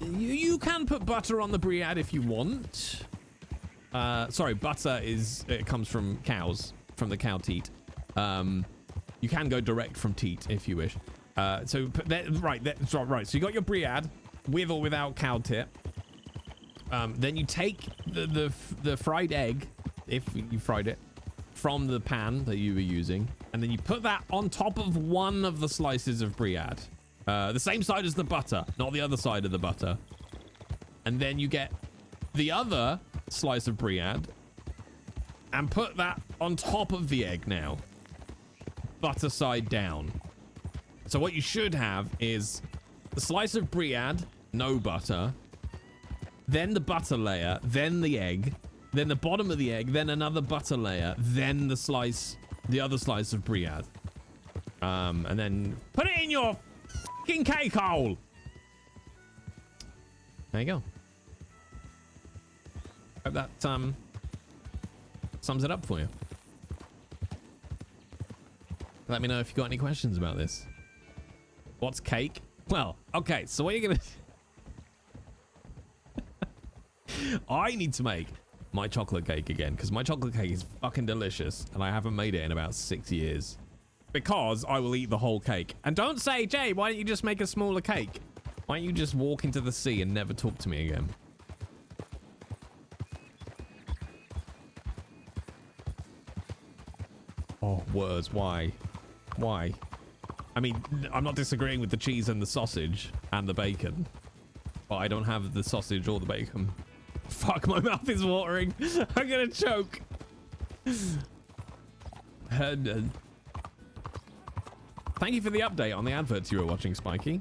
You can put butter on the briad if you want. Sorry, butter it comes from cows, from the cow teat. You can go direct from teat if you wish. So put that, right. So you got your briad with or without cow tit. Then you take the fried egg, if you fried it, from the pan that you were using, and then you put that on top of one of the slices of briad. The same side as the butter, not the other side of the butter. And then you get the other slice of briad and put that on top of the egg now. Butter side down. So what you should have is the slice of briad, no butter, then the butter layer, then the egg, then the bottom of the egg, then another butter layer, then the other slice of briad. And then put it in your fucking cake hole. There you go. Hope that sums it up for you. Let me know if you got any questions about this. What's cake? Well, okay, so what are you gonna I need to make my chocolate cake again, because my chocolate cake is fucking delicious and I haven't made it in about 6 years. Because I will eat the whole cake. And don't say, Jay, why don't you just make a smaller cake? Why don't you just walk into the sea and never talk to me again? Oh, words, why? Why? I mean, I'm not disagreeing with the cheese and the sausage and the bacon, but I don't have the sausage or the bacon. Fuck, my mouth is watering. I'm gonna choke. Thank you for the update on the adverts you were watching, Spiky.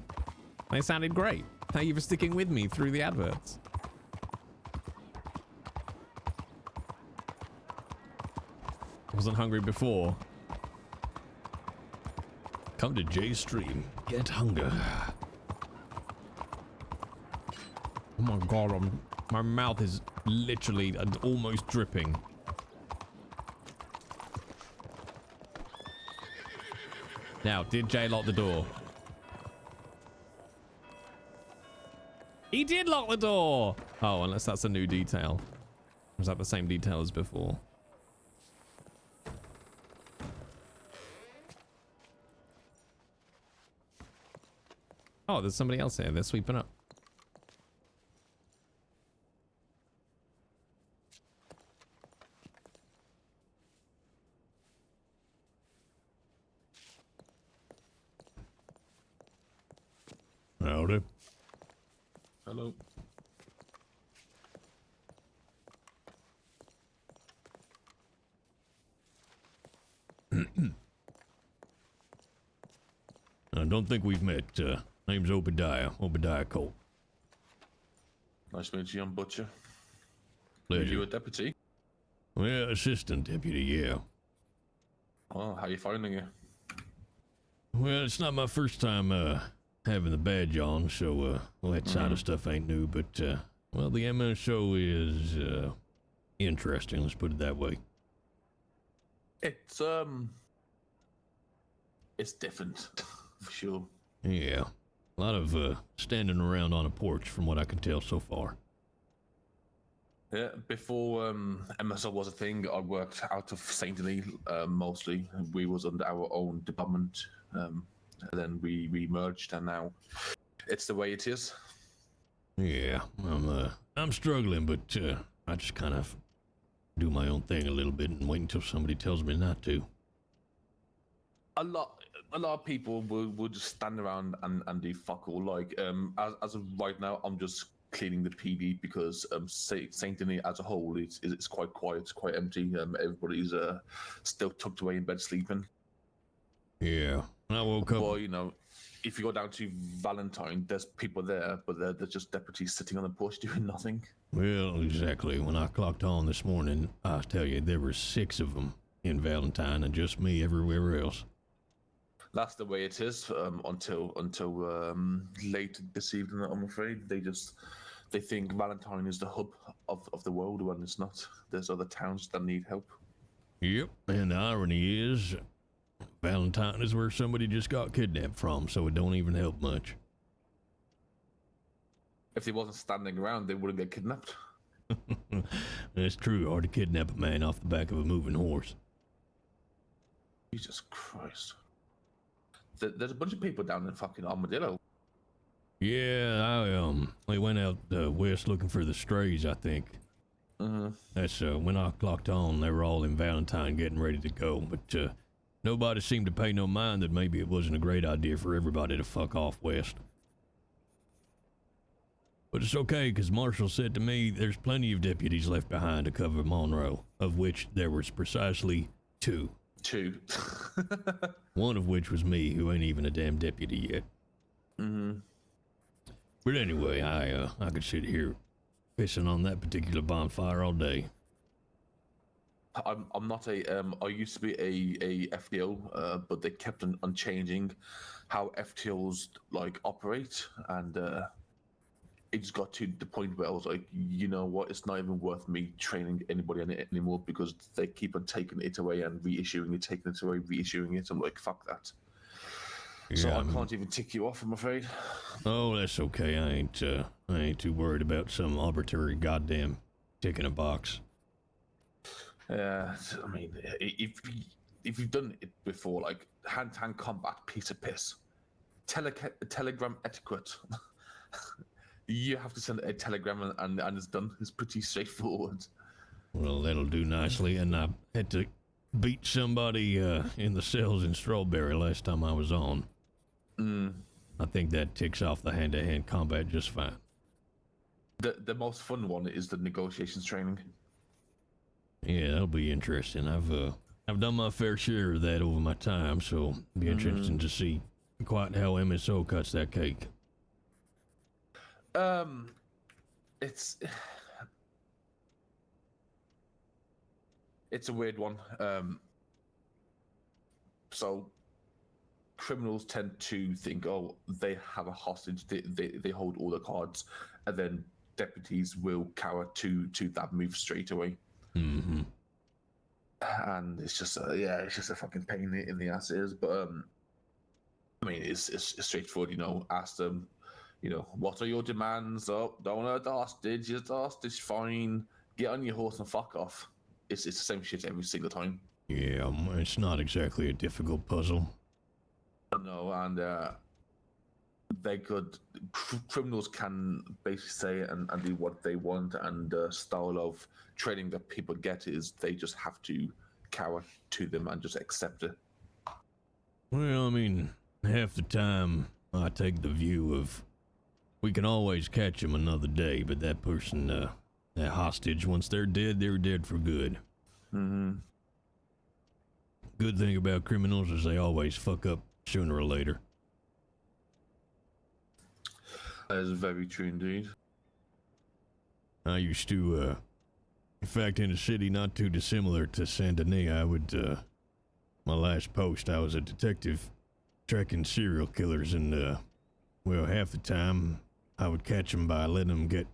They sounded great. Thank you for sticking with me through the adverts. I wasn't hungry before. Come to Jay's stream. Get hunger. Oh my god, my mouth is literally almost dripping. Now, did Jay lock the door? He did lock the door! Oh, unless that's a new detail. Or is that the same detail as before? Oh, there's somebody else here. They're sweeping up. Howdy. Hello. I don't think we've met. Name's Obidiah. Obidiah Colt. Nice to meet you, I'm Butcher. Pleasure. Are you a deputy? Well, assistant deputy, yeah. Oh, how you finding it? Well, it's not my first time having the badge on, so well, that side of stuff ain't new, but well, the MSO is interesting, let's put it that way. It's different, for sure. Yeah. A lot of standing around on a porch from what I can tell so far. Yeah, before MSO was a thing, I worked out of Saint Denis mostly. We was under our own department. And then we merged, and now it's the way it is. Yeah, I'm struggling, but I just kind of do my own thing a little bit and wait until somebody tells me not to. A lot of people would just stand around and do fuck all. Like as of right now, I'm just cleaning the PD because Saint Denis as a whole it's quite quiet, it's quite empty. Everybody's still tucked away in bed sleeping. Yeah, I woke up. Well, you know, if you go down to Valentine, there's people there, but they're just deputies sitting on the porch doing nothing. Well, exactly. When I clocked on this morning, I tell you, there were 6 of them in Valentine and just me everywhere else. That's the way it is until late this evening. I'm afraid they just they think Valentine is the hub of the world when it's not. There's other towns that need help. Yep, and the irony is, Valentine is where somebody just got kidnapped from, so it don't even help much. If they wasn't standing around, they wouldn't get kidnapped. That's true, hard to kidnap a man off the back of a moving horse. Jesus Christ. There's a bunch of people down in fucking Armadillo. Yeah, we went out west looking for the strays, I think. That's when I clocked on, they were all in Valentine getting ready to go, but nobody seemed to pay no mind that maybe it wasn't a great idea for everybody to fuck off west. But it's okay, because Marshall said to me there's plenty of deputies left behind to cover Monroe, of which there was precisely 2. 2. One of which was me, who ain't even a damn deputy yet. But anyway, I could sit here pissing on that particular bonfire all day. I'm not a I used to be a FTO, but they kept on changing how FTOs like operate, and it just got to the point where I was like, you know what, it's not even worth me training anybody on it anymore, because they keep on taking it away and reissuing it, taking it away, reissuing it. I'm like, fuck that. Yeah, so I can't even tick you off, I'm afraid. Oh, that's okay. I ain't too worried about some arbitrary goddamn tick in a box. Yeah, I mean, if you've done it before, like hand-to-hand combat, piece of piss. Telegram etiquette. You have to send a telegram and it's done. It's pretty straightforward. Well, that'll do nicely. And I had to beat somebody in the cells in Strawberry last time I was on. I think that ticks off the hand-to-hand combat just fine. The most fun one is the negotiations training. Yeah, that'll be interesting. I've done my fair share of that over my time, so it'll be interesting to see quite how MSO cuts that cake. It's a weird one. So criminals tend to think, oh, they have a hostage, they hold all the cards, and then deputies will cower to that move straight away. And it's just it's just a fucking pain in the ass, it is. But I mean, it's straightforward, you know. Ask them, you know, what are your demands? Oh, don't hurt the hostage. It's the hostage, fine. Get on your horse and fuck off. It's the same shit every single time. Yeah, it's not exactly a difficult puzzle. No, and they could. Criminals can basically say and do what they want, and the style of training that people get is they just have to cower to them and just accept it. Well, I mean, half the time I take the view of we can always catch them another day, but that person, that hostage, once they're dead for good. Good thing about criminals is they always fuck up sooner or later. That is very true indeed. I used to, in fact, in a city not too dissimilar to Saint Denis, I would, my last post, I was a detective tracking serial killers, and, well, half the time I would catch them by letting them get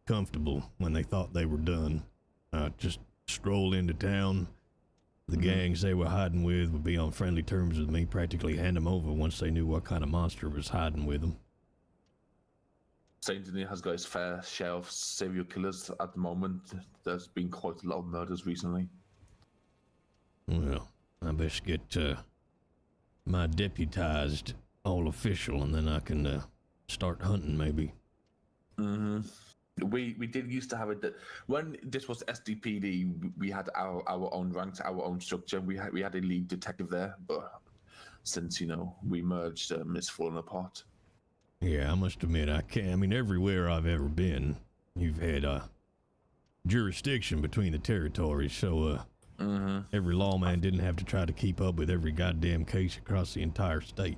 comfortable when they thought they were done. Just stroll into town. The gangs they were hiding with would be on friendly terms with me, practically hand them over once they knew what kind of monster was hiding with them. Saint Denis has got its fair share of serial killers at the moment. There's been quite a lot of murders recently. Well, I best get my deputized all official, and then I can start hunting maybe. We did used to have it that when this was SDPD, we had our own ranks, our own structure. We had a lead detective there, but since, you know, we merged, it's fallen apart. Yeah, I must admit, I mean, everywhere I've ever been, you've had jurisdiction between the territories, so every lawman didn't have to try to keep up with every goddamn case across the entire state.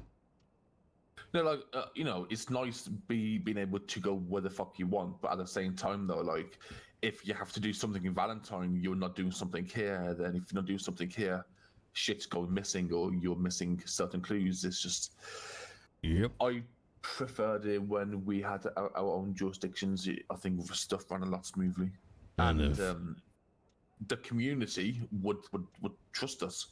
No, like, you know, it's nice being able to go where the fuck you want, but at the same time, though, like, if you have to do something in Valentine, you're not doing something here, then if you're not doing something here, shit's going missing, or you're missing certain clues. It's just... Yep. I preferred it when we had our own jurisdictions. I think stuff ran a lot smoothly, And and if- the community would trust us.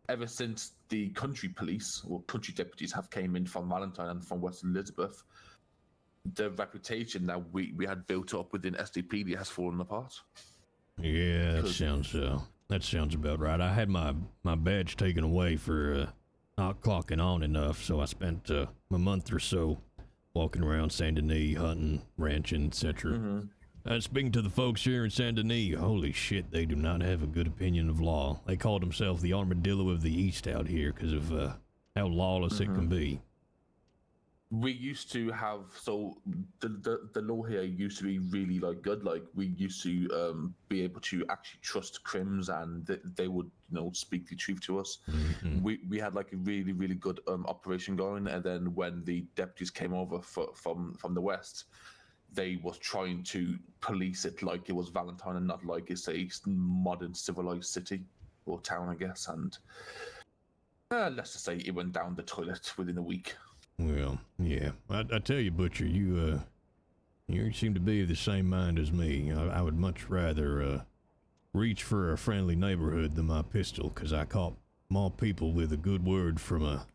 Ever since the country police or country deputies have came in from Valentine and from West Elizabeth, the reputation that we had built up within SDPD has fallen apart. Yeah, that Because- sounds about right. I had my badge taken away for not clocking on enough, so I spent a month or so walking around Saint Denis, hunting, ranching, etc. Speaking to the folks here in Saint Denis, holy shit, they do not have a good opinion of law. They call themselves the armadillo of the East out here because of how lawless it can be. We used to have the law here used to be really like good. Like we used to be able to actually trust crims, and they would speak the truth to us. We had like a really good operation going, and then when the deputies came over from the west, they was trying to police it like it was Valentine and not like it's a modern civilized city or town, I guess. And let's just say it went down the toilet within a week. Well, yeah. I tell you, Butcher, you seem to be of the same mind as me. I would much rather reach for a friendly neighborhood than my pistol, because I caught more people with a good word from a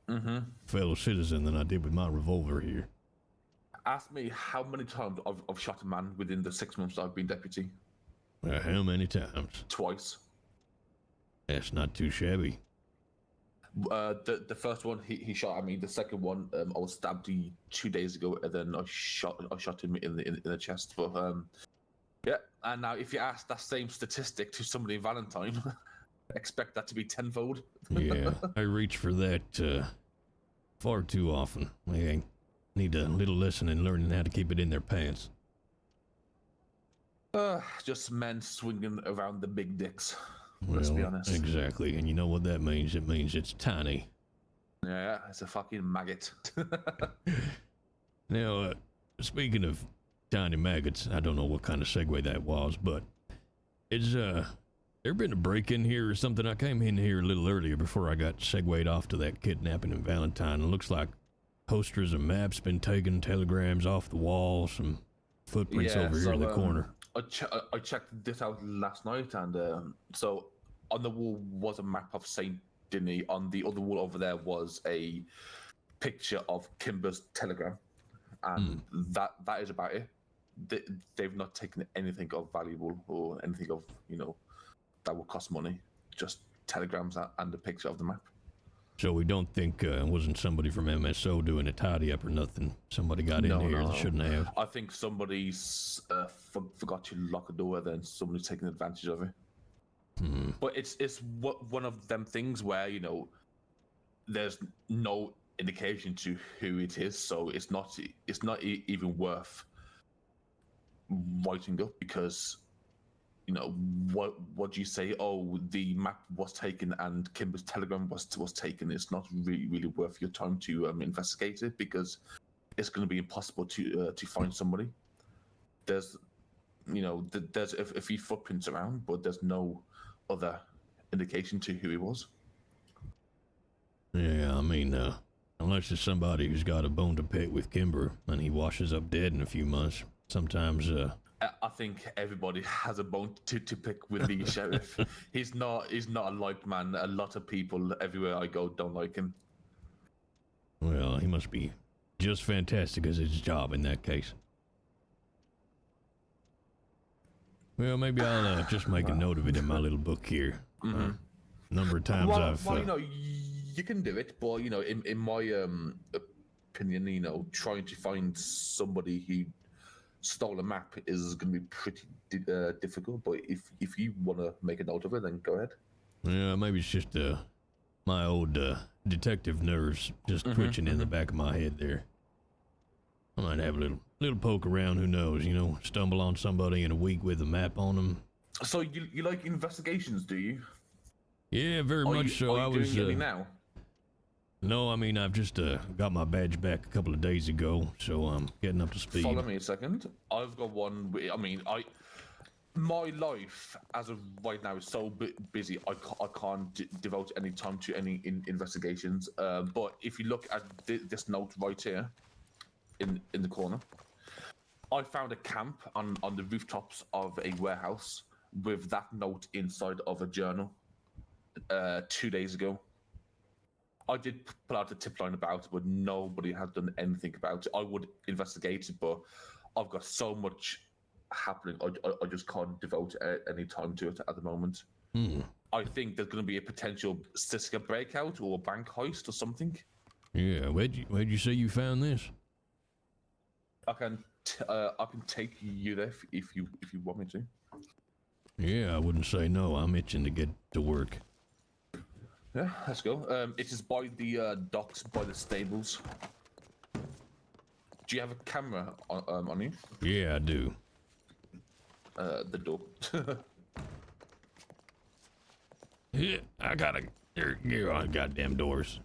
fellow citizen than I did with my revolver here. Ask me how many times I've shot a man within the 6 months I've been deputy. How many times? Twice. That's not too shabby. The first one he shot at me. The second one I was stabbed 2 days ago, and then I shot him in the chest. But yeah. And now if you ask that same statistic to somebody in Valentine, expect that to be tenfold. Yeah, I reach for that far too often. They need a little lesson in learning how to keep it in their pants. Just men swinging around the big dicks. Well, Let's be honest. Exactly, and you know what that means? It means it's tiny. Yeah, it's a fucking maggot. Now, speaking of tiny maggots, I don't know what kind of segue that was, but it's there been a break-in here or something? I came in here a little earlier before I got segued off to that kidnapping in Valentine. It looks like posters and maps been taken, telegrams off the wall, some footprints over here in the corner. I checked this out last night, and so on the wall was a map of Saint Denis. On the other wall over there was a picture of Kimber's telegram, and that is about it. They've not taken anything of valuable or anything of that would cost money. Just telegrams and a picture of the map. So we don't think it wasn't somebody from MSO doing a tidy up or nothing. Somebody got in here that shouldn't have. I think somebody's forgot to lock a door, then somebody's taking advantage of it. But it's one of them things where there's no indication to who it is, so it's not even worth writing up, because what do you say? Oh, the map was taken and Kimber's telegram was taken. It's not really worth your time to investigate it, because it's going to be impossible to find somebody. There's there's a few footprints around, but there's no other indication to who he was. Yeah, I mean, unless it's somebody who's got a bone to pick with Kimber and he washes up dead in a few months. Sometimes, I think everybody has a bone to pick with the sheriff. He's not a liked man. A lot of people everywhere I go don't like him. Well, he must be just fantastic as his job in that case. Well, maybe I'll just make a note of it in my little book here. Number of times well, you can do it, but in my opinion, trying to find somebody who stole a map is going to be pretty difficult. But if you want to make a note of it, then go ahead. Yeah, maybe it's just my old detective nerves just twitching in the back of my head there. I might have a little poke around, who knows, stumble on somebody in a week with a map on them. So you like investigations, do you? Yeah, very much so. Are you doing any now? No, I mean, I've just got my badge back a couple of days ago, so I'm getting up to speed. Follow me a second. I've got one. My life as of right now is so busy. I can't devote any time to any investigations. But if you look at this note right here, in the corner. I found a camp on the rooftops of a warehouse with that note inside of a journal 2 days ago. I did put out a tip line about it, but nobody has done anything about it. I would investigate it, but I've got so much happening. I just can't devote any time to it at the moment. I think there's going to be a potential Siska breakout or a bank heist or something. Yeah, where'd you say you found this? I can take you there if you want me to. Yeah, I wouldn't say no. I'm itching to get to work. Yeah, let's go. It is by the docks, by the stables. Do you have a camera on you? Yeah, I do. The door. Yeah, I gotta. You're on goddamn doors.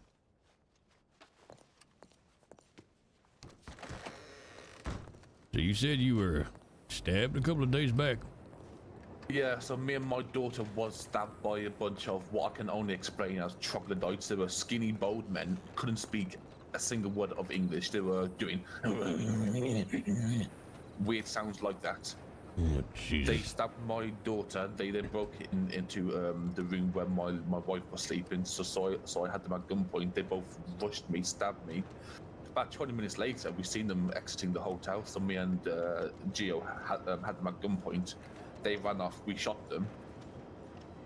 So you said you were stabbed a couple of days back? Yeah, so me and my daughter was stabbed by a bunch of what I can only explain as troglodytes. They were skinny, bowed men, couldn't speak a single word of English. They were doing weird sounds like that. Oh, Jesus. They stabbed my daughter. They then broke into the room where my wife was sleeping. So I had them at gunpoint. They both rushed me, stabbed me. About 20 minutes later, we seen them exiting the hotel. So me and Gio had them at gunpoint. They ran off. We shot them.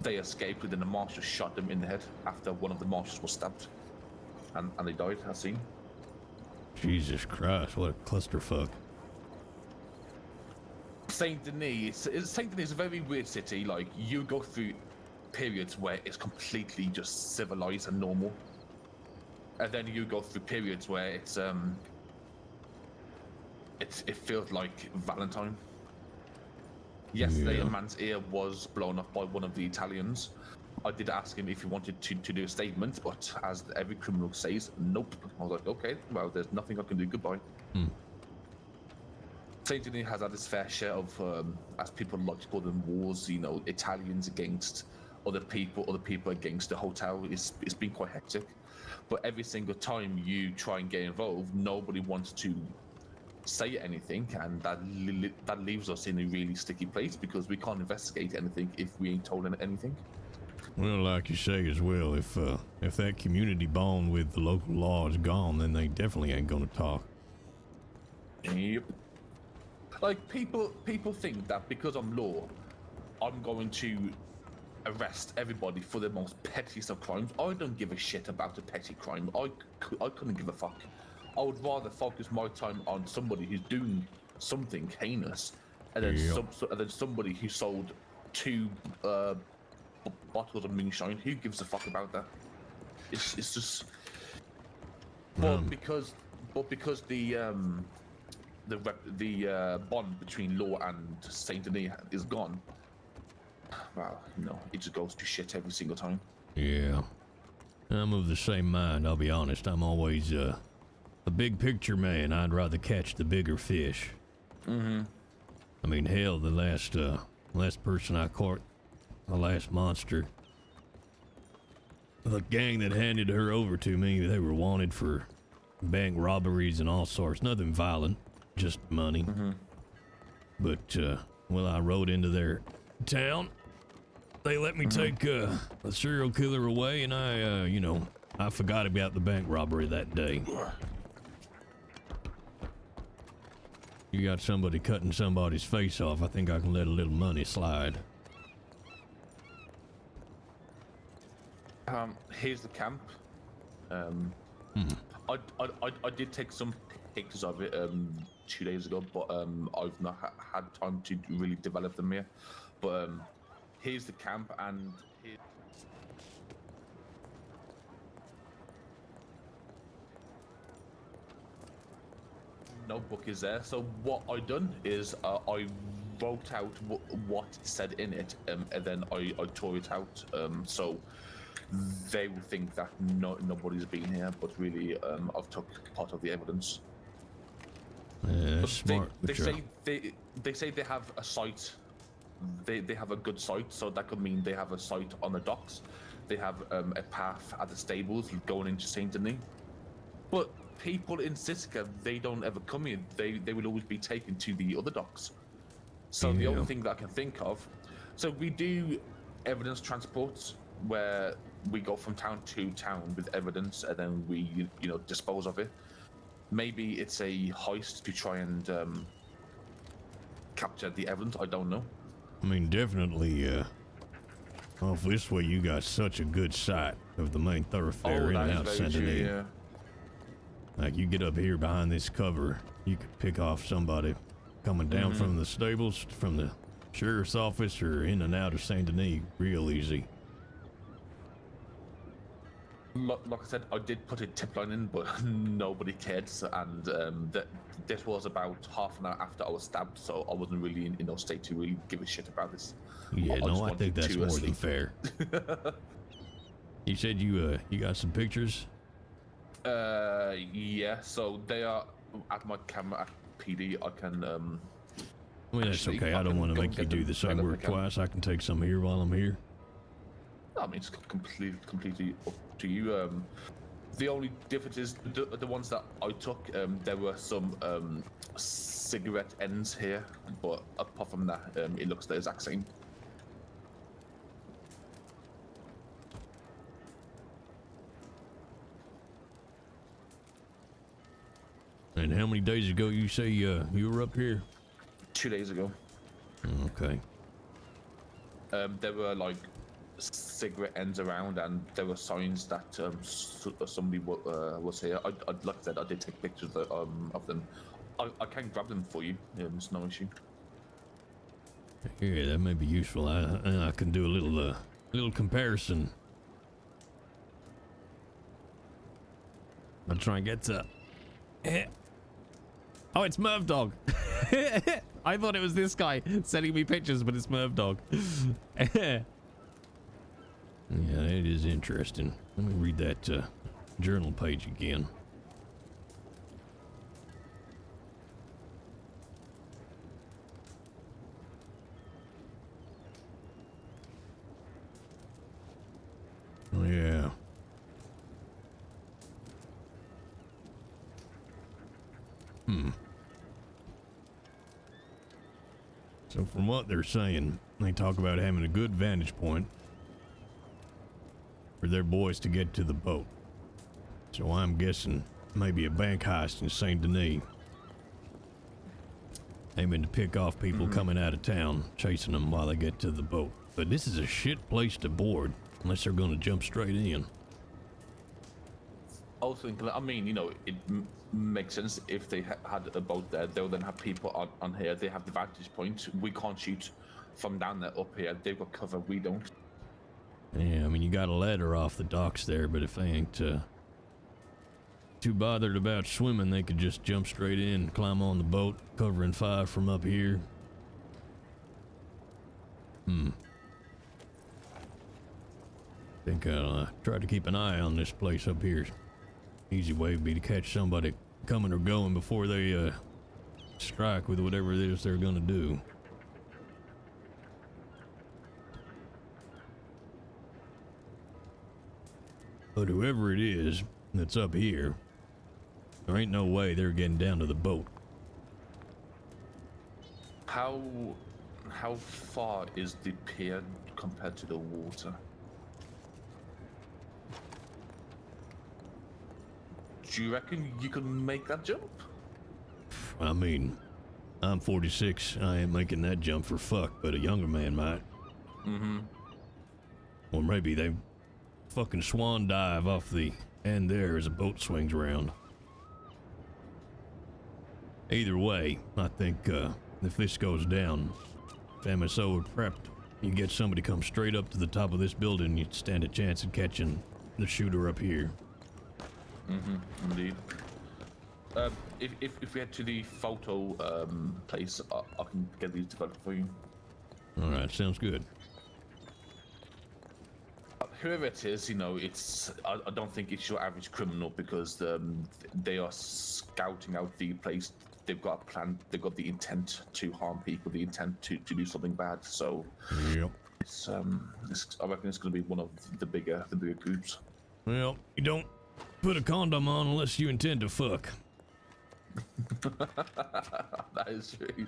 They escaped, and then the marshal shot them in the head after one of the marshals was stabbed, and they died. I seen. Jesus Christ! What a clusterfuck. Saint Denis is a very weird city. Like, you go through periods where it's completely just civilized and normal, and then you go through periods where it feels like Valentine. Yesterday, a man's ear was blown off by one of the Italians. I did ask him if he wanted to do a statement, but as every criminal says, nope. I was like, okay, well, there's nothing I can do. Goodbye. Saint Denis has had its fair share of, as people like to call them, wars. You know, Italians against other people against the hotel. It's been quite hectic. But every single time you try and get involved, nobody wants to say anything, and that leaves us in a really sticky place because we can't investigate anything if we ain't told anything. Well, like you say as well, if that community bond with the local law is gone, then they definitely ain't gonna talk. Yep. Like, people think that because I'm law, I'm going to arrest everybody for the most pettiest of crimes. I don't give a shit about a petty crime. I couldn't give a fuck. I would rather focus my time on somebody who's doing something heinous, and then and then somebody who sold 2 bottles of moonshine. Who gives a fuck about that? It's just. But because the bond between law and Saint Denis is gone, well, it just goes to shit every single time. Yeah, I'm of the same mind. I'll be honest. I'm always a big picture man. I'd rather catch the bigger fish. I mean, hell, the last person I caught, the last monster, the gang that handed her over to me, they were wanted for bank robberies and all sorts. Nothing violent, just money. But well, I rode into their town. They let me take a serial killer away, and I forgot about the bank robbery that day. You got somebody cutting somebody's face off. I think I can let a little money slide. Here's the camp. I did take some pictures of it 2 days ago, but I've not had time to really develop them here. But here's the camp, and notebook is there. So what I done is I wrote out what it said in it, and then I tore it out. So they will think that nobody's been here, but really I've took part of the evidence. Yeah, smart. They say they have a site. They have a good site, so that could mean they have a site on the docks. They have a path at the stables going into Saint Denis. But people in Sitka, they don't ever come here. They will always be taken to the other docks. So the only thing that I can think of, so we do evidence transports where we go from town to town with evidence, and then we, dispose of it. Maybe it's a heist to try and capture the evidence. I don't know. I mean, definitely, off this way, you got such a good sight of the main thoroughfare in and out of Saint Denis. Yeah. Like, you get up here behind this cover, you could pick off somebody coming down from the stables, from the sheriff's office, or in and out of Saint Denis real easy. Like I said, I did put a tip line in, but nobody cared, and that was about half an hour after I was stabbed, so I wasn't really in no state to really give a shit about this. Yeah, I think that's more than fair. You said you got some pictures? Yeah, so they are at my camera at PD. I can I mean, that's okay. I don't want to make you do the same work twice. I can take some here while I'm here. I mean, it's completely up to you. The only difference is the ones that I took, there were some cigarette ends here, but apart from that, it looks the exact same. And how many days ago you say you were up here? 2 days ago. Okay. There were like cigarette ends around, and there were signs that somebody was here. Like I said, I did take pictures of them. I can grab them for you. It's no issue. Yeah, that may be useful. I can do a little comparison. I'll try and get to. Oh, it's Merv Dog. I thought it was this guy sending me pictures, but it's Merv Dog. Yeah, it is interesting. Let me read that journal page again. Oh, yeah. So from what they're saying, they talk about having a good vantage point for their boys to get to the boat. So I'm guessing maybe a bank heist in Saint Denis. Aiming to pick off people coming out of town, chasing them while they get to the boat. But this is a shit place to board, unless they're gonna jump straight in. Also, I mean, it makes sense if they had a boat there. They'll then have people on here. They have the vantage point. We can't shoot from down there up here. They've got cover. We don't. Yeah, I mean, you got a ladder off the docks there, but if they ain't too bothered about swimming, they could just jump straight in, climb on the boat, covering fire from up here. Think I'll try to keep an eye on this place up here. Easy way would be to catch somebody coming or going before they strike with whatever it is they're gonna do. But whoever it is that's up here, there ain't no way they're getting down to the boat. How far is the pier compared to the water? Do you reckon you can make that jump? I mean, I'm 46. I ain't making that jump for fuck, but a younger man might. Or maybe they fucking swan dive off the end there as a boat swings around. Either way, I think if this goes down, if MSO are prepped, you get somebody come straight up to the top of this building, you'd stand a chance of catching the shooter up here. Indeed. If we head to the photo place, I can get these developed for you. All right, sounds good. Whoever it is, it's. I don't think it's your average criminal because they are scouting out the place. They've got a plan. They've got the intent to harm people, the intent to do something bad. So, Yep. I reckon it's going to be one of the bigger groups. Well, you don't Put a condom on unless you intend to fuck. That is true.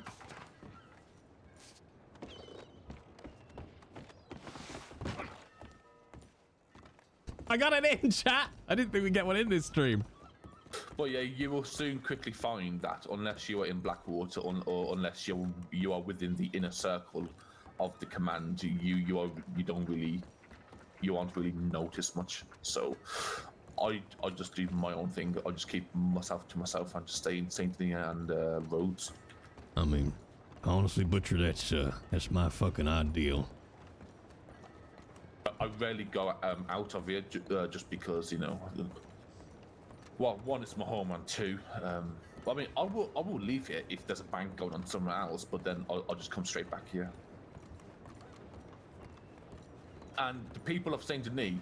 I got it in, chat. I didn't think we'd get one in this stream. But yeah, you will soon quickly find that unless you are in Blackwater or unless you are within the inner circle of the command, you aren't really noticed much. So I just do my own thing. I just keep myself to myself and just stay in Saint Denis and Rhodes. I mean, honestly, Butcher, that's my fucking ideal. I rarely go out of here just because, you know. Well, one, it's my home, and two, I mean, I will leave here if there's a bank going on somewhere else, but then I'll just come straight back here. And the people of Saint Denis,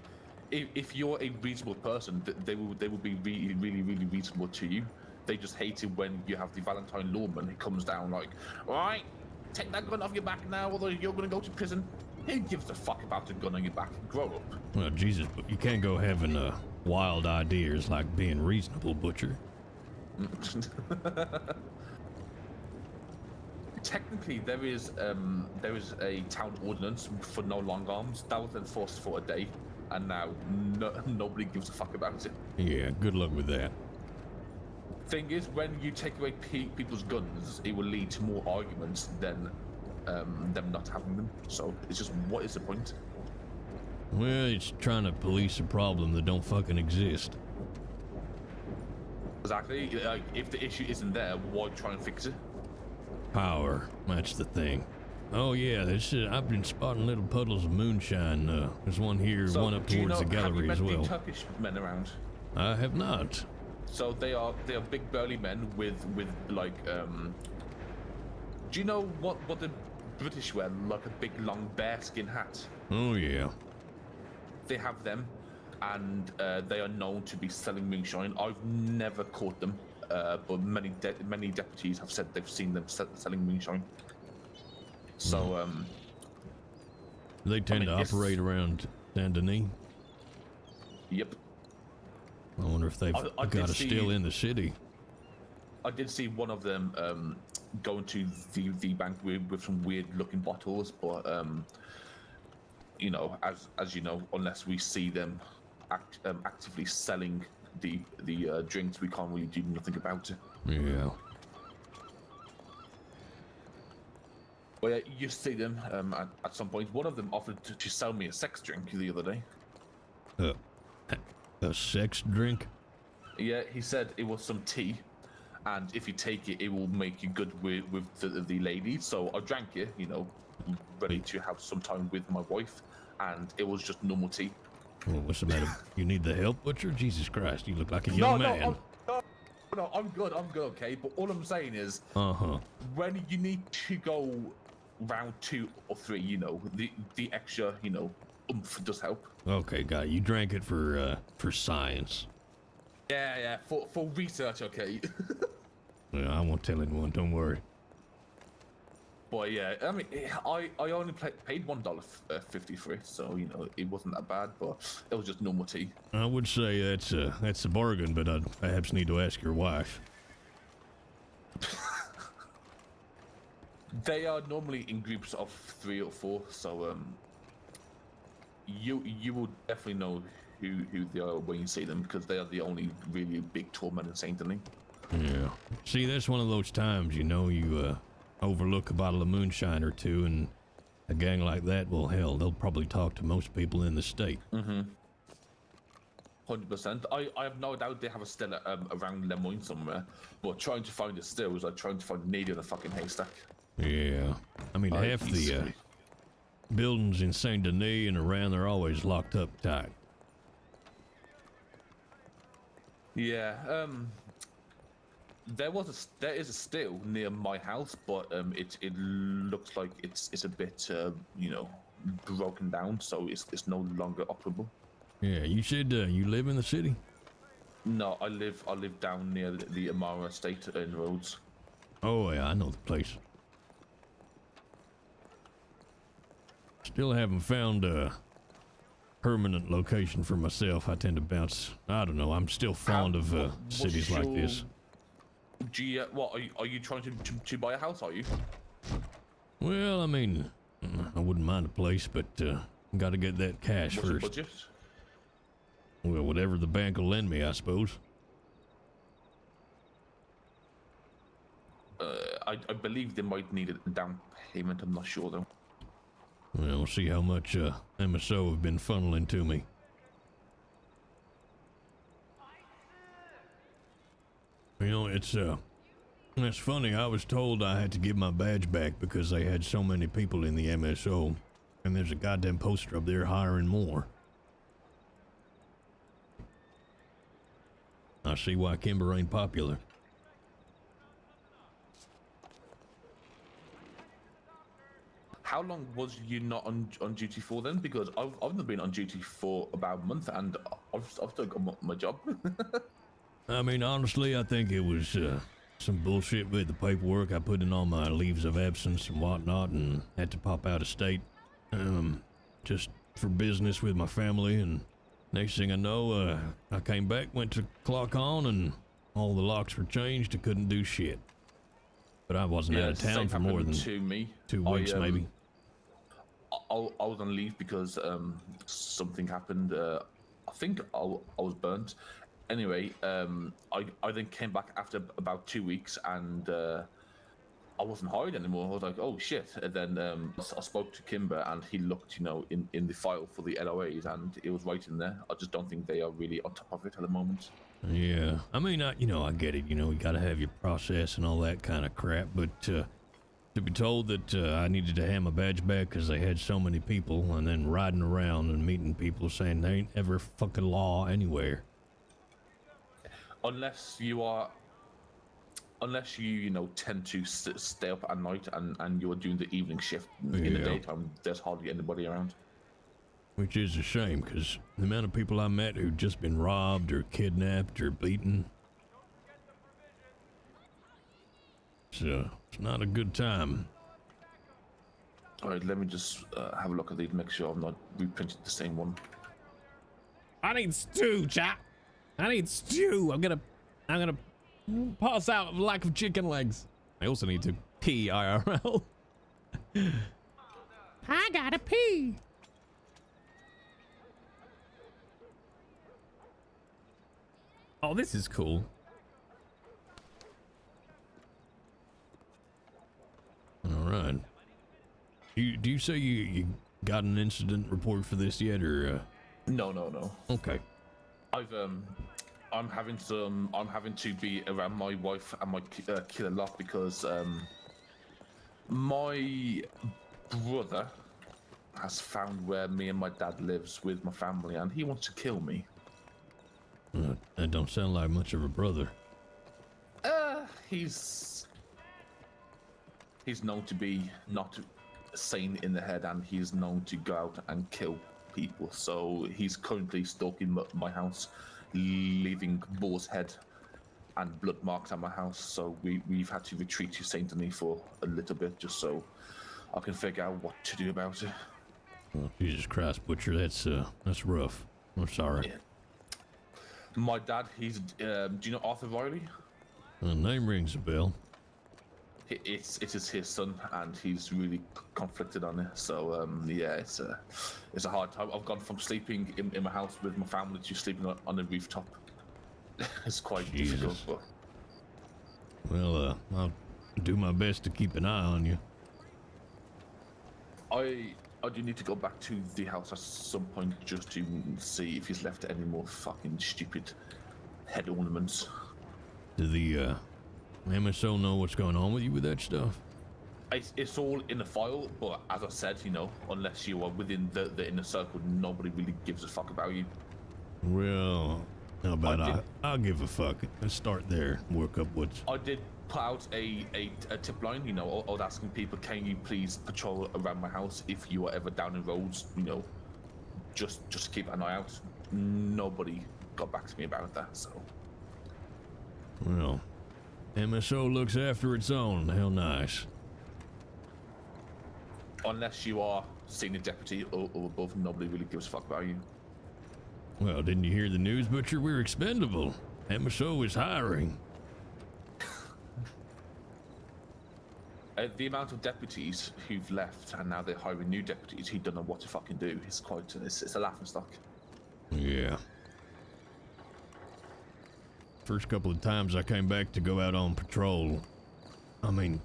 if you're a reasonable person, they will be really, really, really reasonable to you. They just hate it when you have the Valentine lawman who comes down like, all right, take that gun off your back now, or you're gonna go to prison. Who gives a fuck about a gun on your back? Grow up. Well, Jesus, but you can't go having wild ideas like being reasonable, Butcher. Technically, there is a town ordinance for no long arms that was enforced for a day, and now nobody gives a fuck about it. Yeah, good luck with that. Thing is, when you take away people's guns, it will lead to more arguments than them not having them. So it's just, what is the point? Well, it's trying to police a problem that don't fucking exist. Exactly. Like, if the issue isn't there, why try and fix it? Power, that's the thing. Oh yeah, I've been spotting little puddles of moonshine. There's one here, So, one up do you towards know, the gallery as have you met well. the Turkish men around? I have not. So they are big burly men with like do you know what the British wear, like a big long bearskin hat? Oh yeah. They have them, and they are known to be selling moonshine. I've never caught them, but many deputies have said they've seen them selling moonshine. So They tend to operate around Saint Denis. Yep. I wonder if they've I got a did still see- in the city. I did see one of them going to the bank with some weird looking bottles, but you know, as you know, unless we see them actively selling the drinks, we can't really do nothing about it. Yeah. But yeah, you see them at some point. One of them offered to sell me a sex drink the other day. A sex drink? Yeah, he said it was some tea, and if you take it, it will make you good with the lady. So I drank it, you know, ready to have some time with my wife, and it was just normal tea. Well, what's the matter? You need the help, Butcher? Jesus Christ, you look like a young man. No, I'm good, okay? But all I'm saying is, Uh-huh. when you need to go round 2 or 3, you know, the extra, you know, oomph does help. Okay, guy, you drank it for science. Yeah, for research, okay. Yeah, I won't tell anyone, don't worry. But yeah, I mean, I only paid $1.50 for it, so you know it wasn't that bad. But it was just normal tea. I would say that's a bargain, but I'd perhaps need to ask your wife. They are normally in groups of 3 or 4, so you will definitely know who they are when you see them, because they are the only really big tall men in Saint Denis. Yeah. See, that's one of those times, you know, you overlook a bottle of moonshine or two, and a gang like that, well, hell, they'll probably talk to most people in the state. 100%. I have no doubt they have a still around Lemoyne somewhere, but trying to find a still is like trying to find a needle in a fucking haystack. Yeah. I mean, half the buildings in Saint Denis and around, they're always locked up tight. Yeah, there is a still near my house, but it looks like it's a bit you know, broken down, so it's no longer operable. Yeah, you said you live in the city? No, I live down near the Amara estate in Rhodes. Oh yeah, I know the place. Still haven't found permanent location for myself. I tend to bounce. I don't know. I'm still fond of cities like this. What are you trying to buy a house? Are you? Well, I mean, I wouldn't mind a place, but got to get that cash What's your first. budget? Well, whatever the bank will lend me, I suppose. I believe they might need a down payment. I'm not sure though. Well, we'll see how much MSO have been funneling to me. You know, it's funny. I was told I had to give my badge back because they had so many people in the MSO, and there's a goddamn poster up there hiring more. I see why Kimber ain't popular. How long was you not on duty for then? Because I've only been on duty for about a month, and I've still got my job. I mean, honestly, I think it was some bullshit with the paperwork. I put in all my leaves of absence and whatnot and had to pop out of state just for business with my family. And next thing I know, I came back, went to clock on, and all the locks were changed. I couldn't do shit. But I wasn't out of town for more than 2 weeks, maybe. I was on leave because something happened. I think I was burnt. Anyway, I then came back after about 2 weeks, and I wasn't hired anymore. I was like, oh shit. And then I spoke to Kimber, and he looked, in the file for the LOAs, and it was right in there. I just don't think they are really on top of it at the moment. Yeah, I mean, I get it. You gotta have your process and all that kind of crap, but to be told that I needed to hand my badge back because they had so many people, and then riding around and meeting people saying there ain't ever fucking law anywhere. Unless you tend to stay up at night and you're doing the evening shift. In the daytime, there's hardly anybody around. Which is a shame, because the amount of people I met who'd just been robbed or kidnapped or beaten. So, it's not a good time. Alright, let me just have a look at these, make sure I'm not reprinted the same one. I need stew, chap. I need stew. I'm gonna pass out of lack of chicken legs. I also need to pee IRL. I gotta pee. Oh, this is cool. All right. Do you say you got an incident report for this yet, or? No. Okay. I'm having to be around my wife and my kid a lot because my brother has found where me and my dad lives with my family, and he wants to kill me. That don't sound like much of a brother. He's known to be not sane in the head, and he's known to go out and kill people. So he's currently stalking my house, leaving boar's head and blood marks at my house. So we've had to retreat to Saint Denis for a little bit, just so I can figure out what to do about it. Oh, Jesus Christ, Butcher, that's rough. I'm sorry. Yeah. My dad, he's do you know Arthur Riley? The name rings a bell. It's his son, and he's really conflicted on it. So yeah, it's a hard time. I've gone from sleeping in my house with my family to sleeping on a rooftop. It's quite difficult. But... Well, I'll do my best to keep an eye on you. I do need to go back to the house at some point just to see if he's left any more fucking stupid head ornaments. Do the MSO know what's going on with you with that stuff? It's all in the file, but as I said, unless you are within the inner circle, nobody really gives a fuck about you. Well, how about I'll give a fuck. Let's start there. Work up what's... I did put out a tip line, I was asking people, can you please patrol around my house if you are ever down in roads, just keep an eye out. Nobody got back to me about that, so. Well, MSO looks after its own. Hell nice. Unless you are senior deputy or above, nobody really gives a fuck about you. Well, didn't you hear the news, Butcher? We're expendable. MSO is hiring. The amount of deputies who've left and now they're hiring new deputies who don't know what to fucking do is quite, it's a laughing stock. Yeah. First couple of times I came back to go out on patrol, I mean,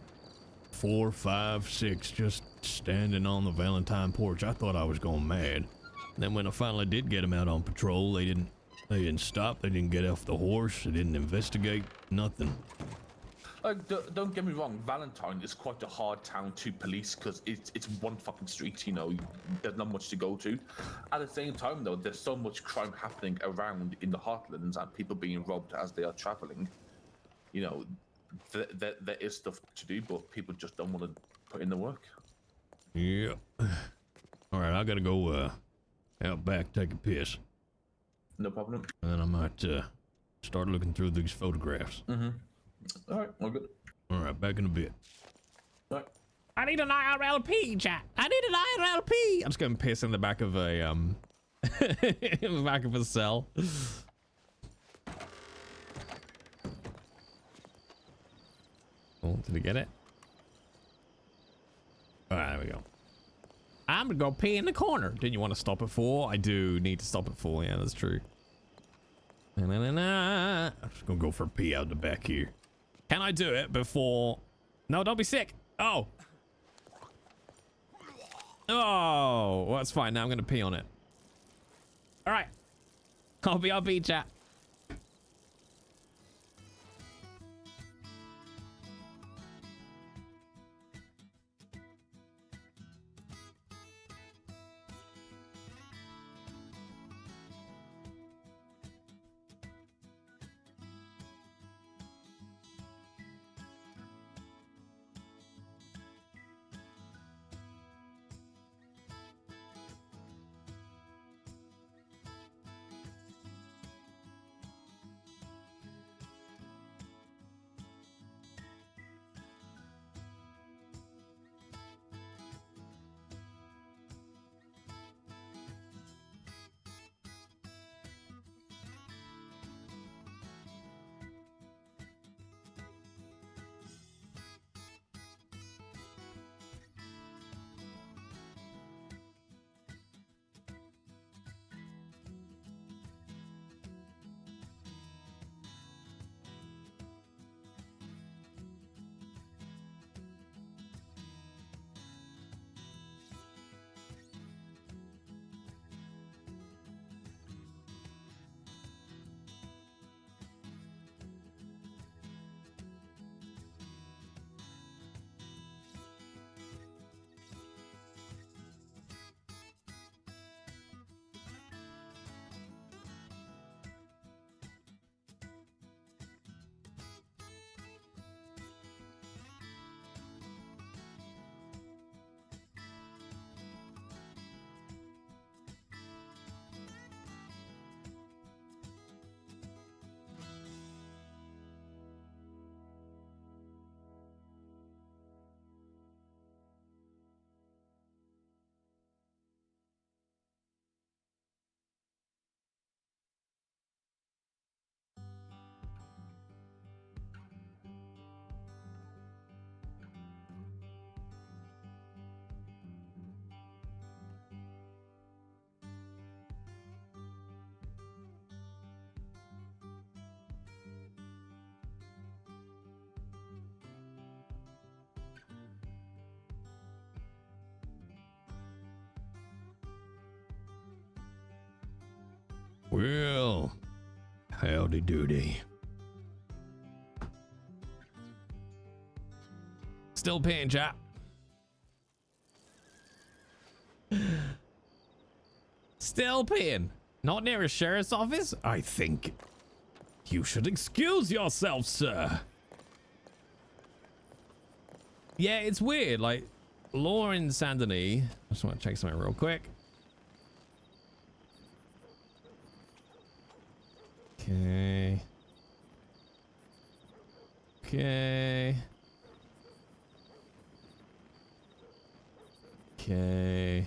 4, 5, 6, just standing on the Valentine porch. I thought I was going mad. Then when I finally did get them out on patrol, they didn't stop. They didn't get off the horse. They didn't investigate. Nothing. Don't get me wrong, Valentine is quite a hard town to police because it's one fucking street, you know, there's not much to go to. At the same time, though, there's so much crime happening around in the heartlands and people being robbed as they are traveling. You know, there is stuff to do, but people just don't want to put in the work. Yeah. All right, I gotta go out back, take a piss. No problem. And then I might start looking through these photographs. Mm-hmm. All right, all good. All right, back in a bit. All right. I need an IRLP, chat. I need an IRLP. I'm just going to piss in the back of a in the back of a cell. Oh, did he get it? All right, there we go. I'm gonna go pee in the corner. Didn't you want to stop at 4? I do need to stop at 4. Yeah, that's true. I'm just gonna go for a pee out the back here. Can I do it before? No, don't be sick. Oh. Oh, well, that's fine. Now I'm going to pee on it. All right. I'll be chat. Well, howdy doody. Still peeing, chat. Still peeing. Not near a sheriff's office? I think you should excuse yourself, sir. Yeah, it's weird. Like, law in Saint Denis. I just want to check something real quick. Okay. Okay. Okay.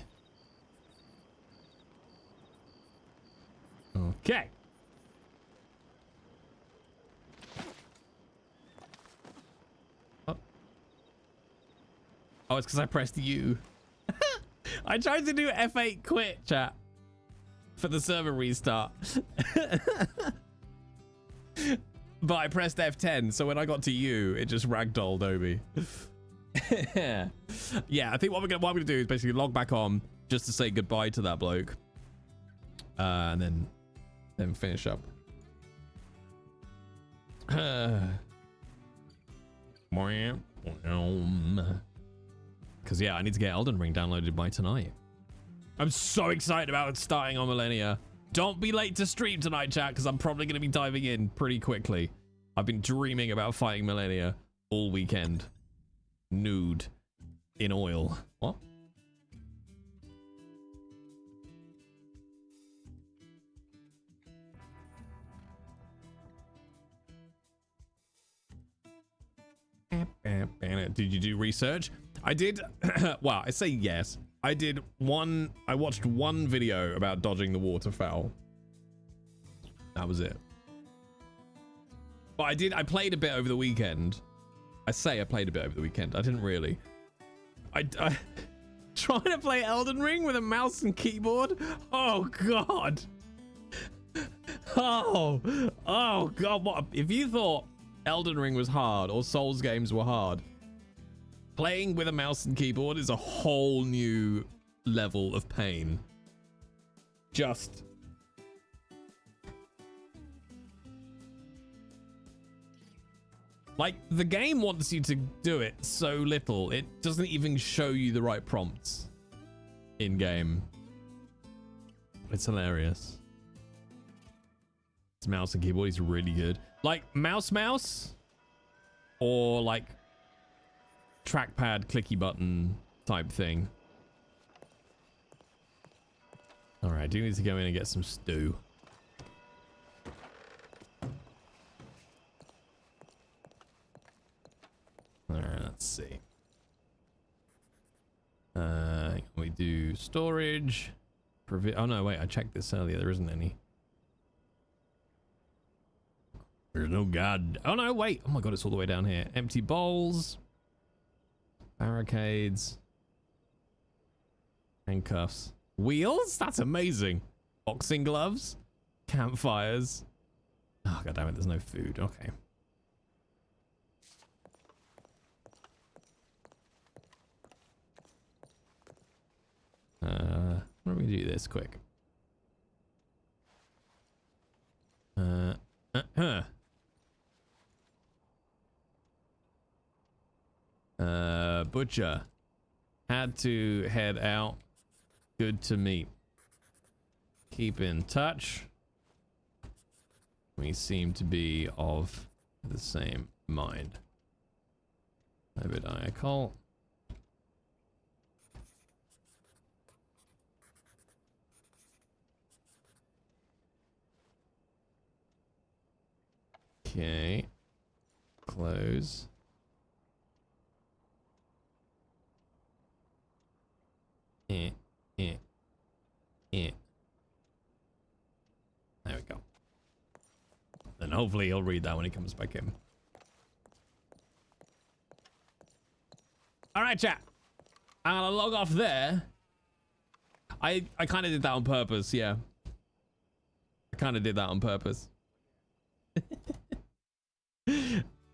Oh, it's because I pressed U. I tried to do F8 quit, chat, for the server restart. But I pressed F10, so when I got to U, it just ragdolled Obi. Yeah, I think what I'm gonna do is basically log back on just to say goodbye to that bloke, and then finish up. Because yeah, I need to get Elden Ring downloaded by tonight. I'm so excited about starting on Millennia. Don't be late to stream tonight, chat, because I'm probably going to be diving in pretty quickly. I've been dreaming about fighting Millennia all weekend. Nude. In oil. What? Did you do research? I did. Well, I say yes. I watched one video about dodging the waterfowl. That was it. But I played a bit over the weekend. I played a bit over the weekend. I didn't really. I trying to play Elden Ring with a mouse and keyboard. Oh God. Oh God. What if you thought Elden Ring was hard or Souls games were hard? Playing with a mouse and keyboard is a whole new level of pain. Just like the game wants you to do it so little, it doesn't even show you the right prompts in game. It's hilarious. It's mouse and keyboard is really good. Like mouse or like trackpad clicky button type thing. All right, I do need to go in and get some stew. All right, let's see. We do storage. Oh no, wait, I checked this earlier. There isn't any. There's no god. Oh no, wait. Oh my God, it's all the way down here. Empty bowls. Barricades. Handcuffs. Wheels? That's amazing. Boxing gloves. Campfires. Oh, God damn it, there's no food. Okay. Why don't we do this quick? Butcher. Had to head out. Good to meet. Keep in touch. We seem to be of the same mind. Obidiah Colt. Okay. Close. There we go. And hopefully he'll read that when he comes back in. All right, chat. I'm gonna log off there. I kind of did that on purpose, yeah. I kind of did that on purpose.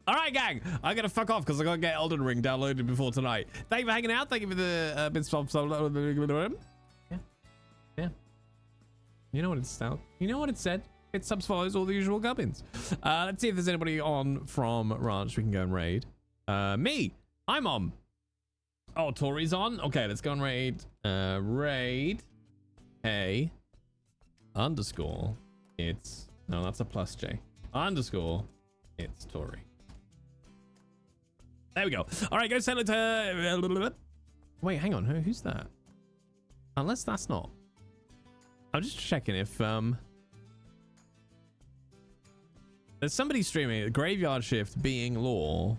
All right, gang. I gotta fuck off because I gotta get Elden Ring downloaded before tonight. Thank you for hanging out. Thank you for the bits of yeah. You know what it's out. You know what it said. It subs follows all the usual gubbins. Let's see if there's anybody on from Ranch we can go and raid. Me. I'm on. Oh, Tori's on. Okay, let's go and raid. Raid. Hey. Underscore. It's no, that's a plus J. Underscore. It's Tori. There we go. All right, go send it to. Wait, hang on. Who's that? Unless that's not. I'm just checking if there's somebody streaming Graveyard Shift being law.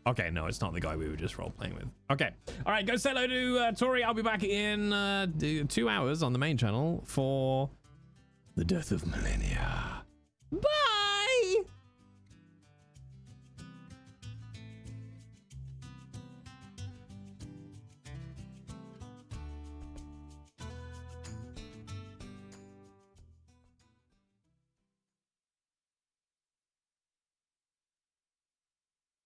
Okay, no, it's not the guy we were just role playing with. Okay, all right, go say hello to Tori. I'll be back in 2 hours on the main channel for the death of Millennia. Bye.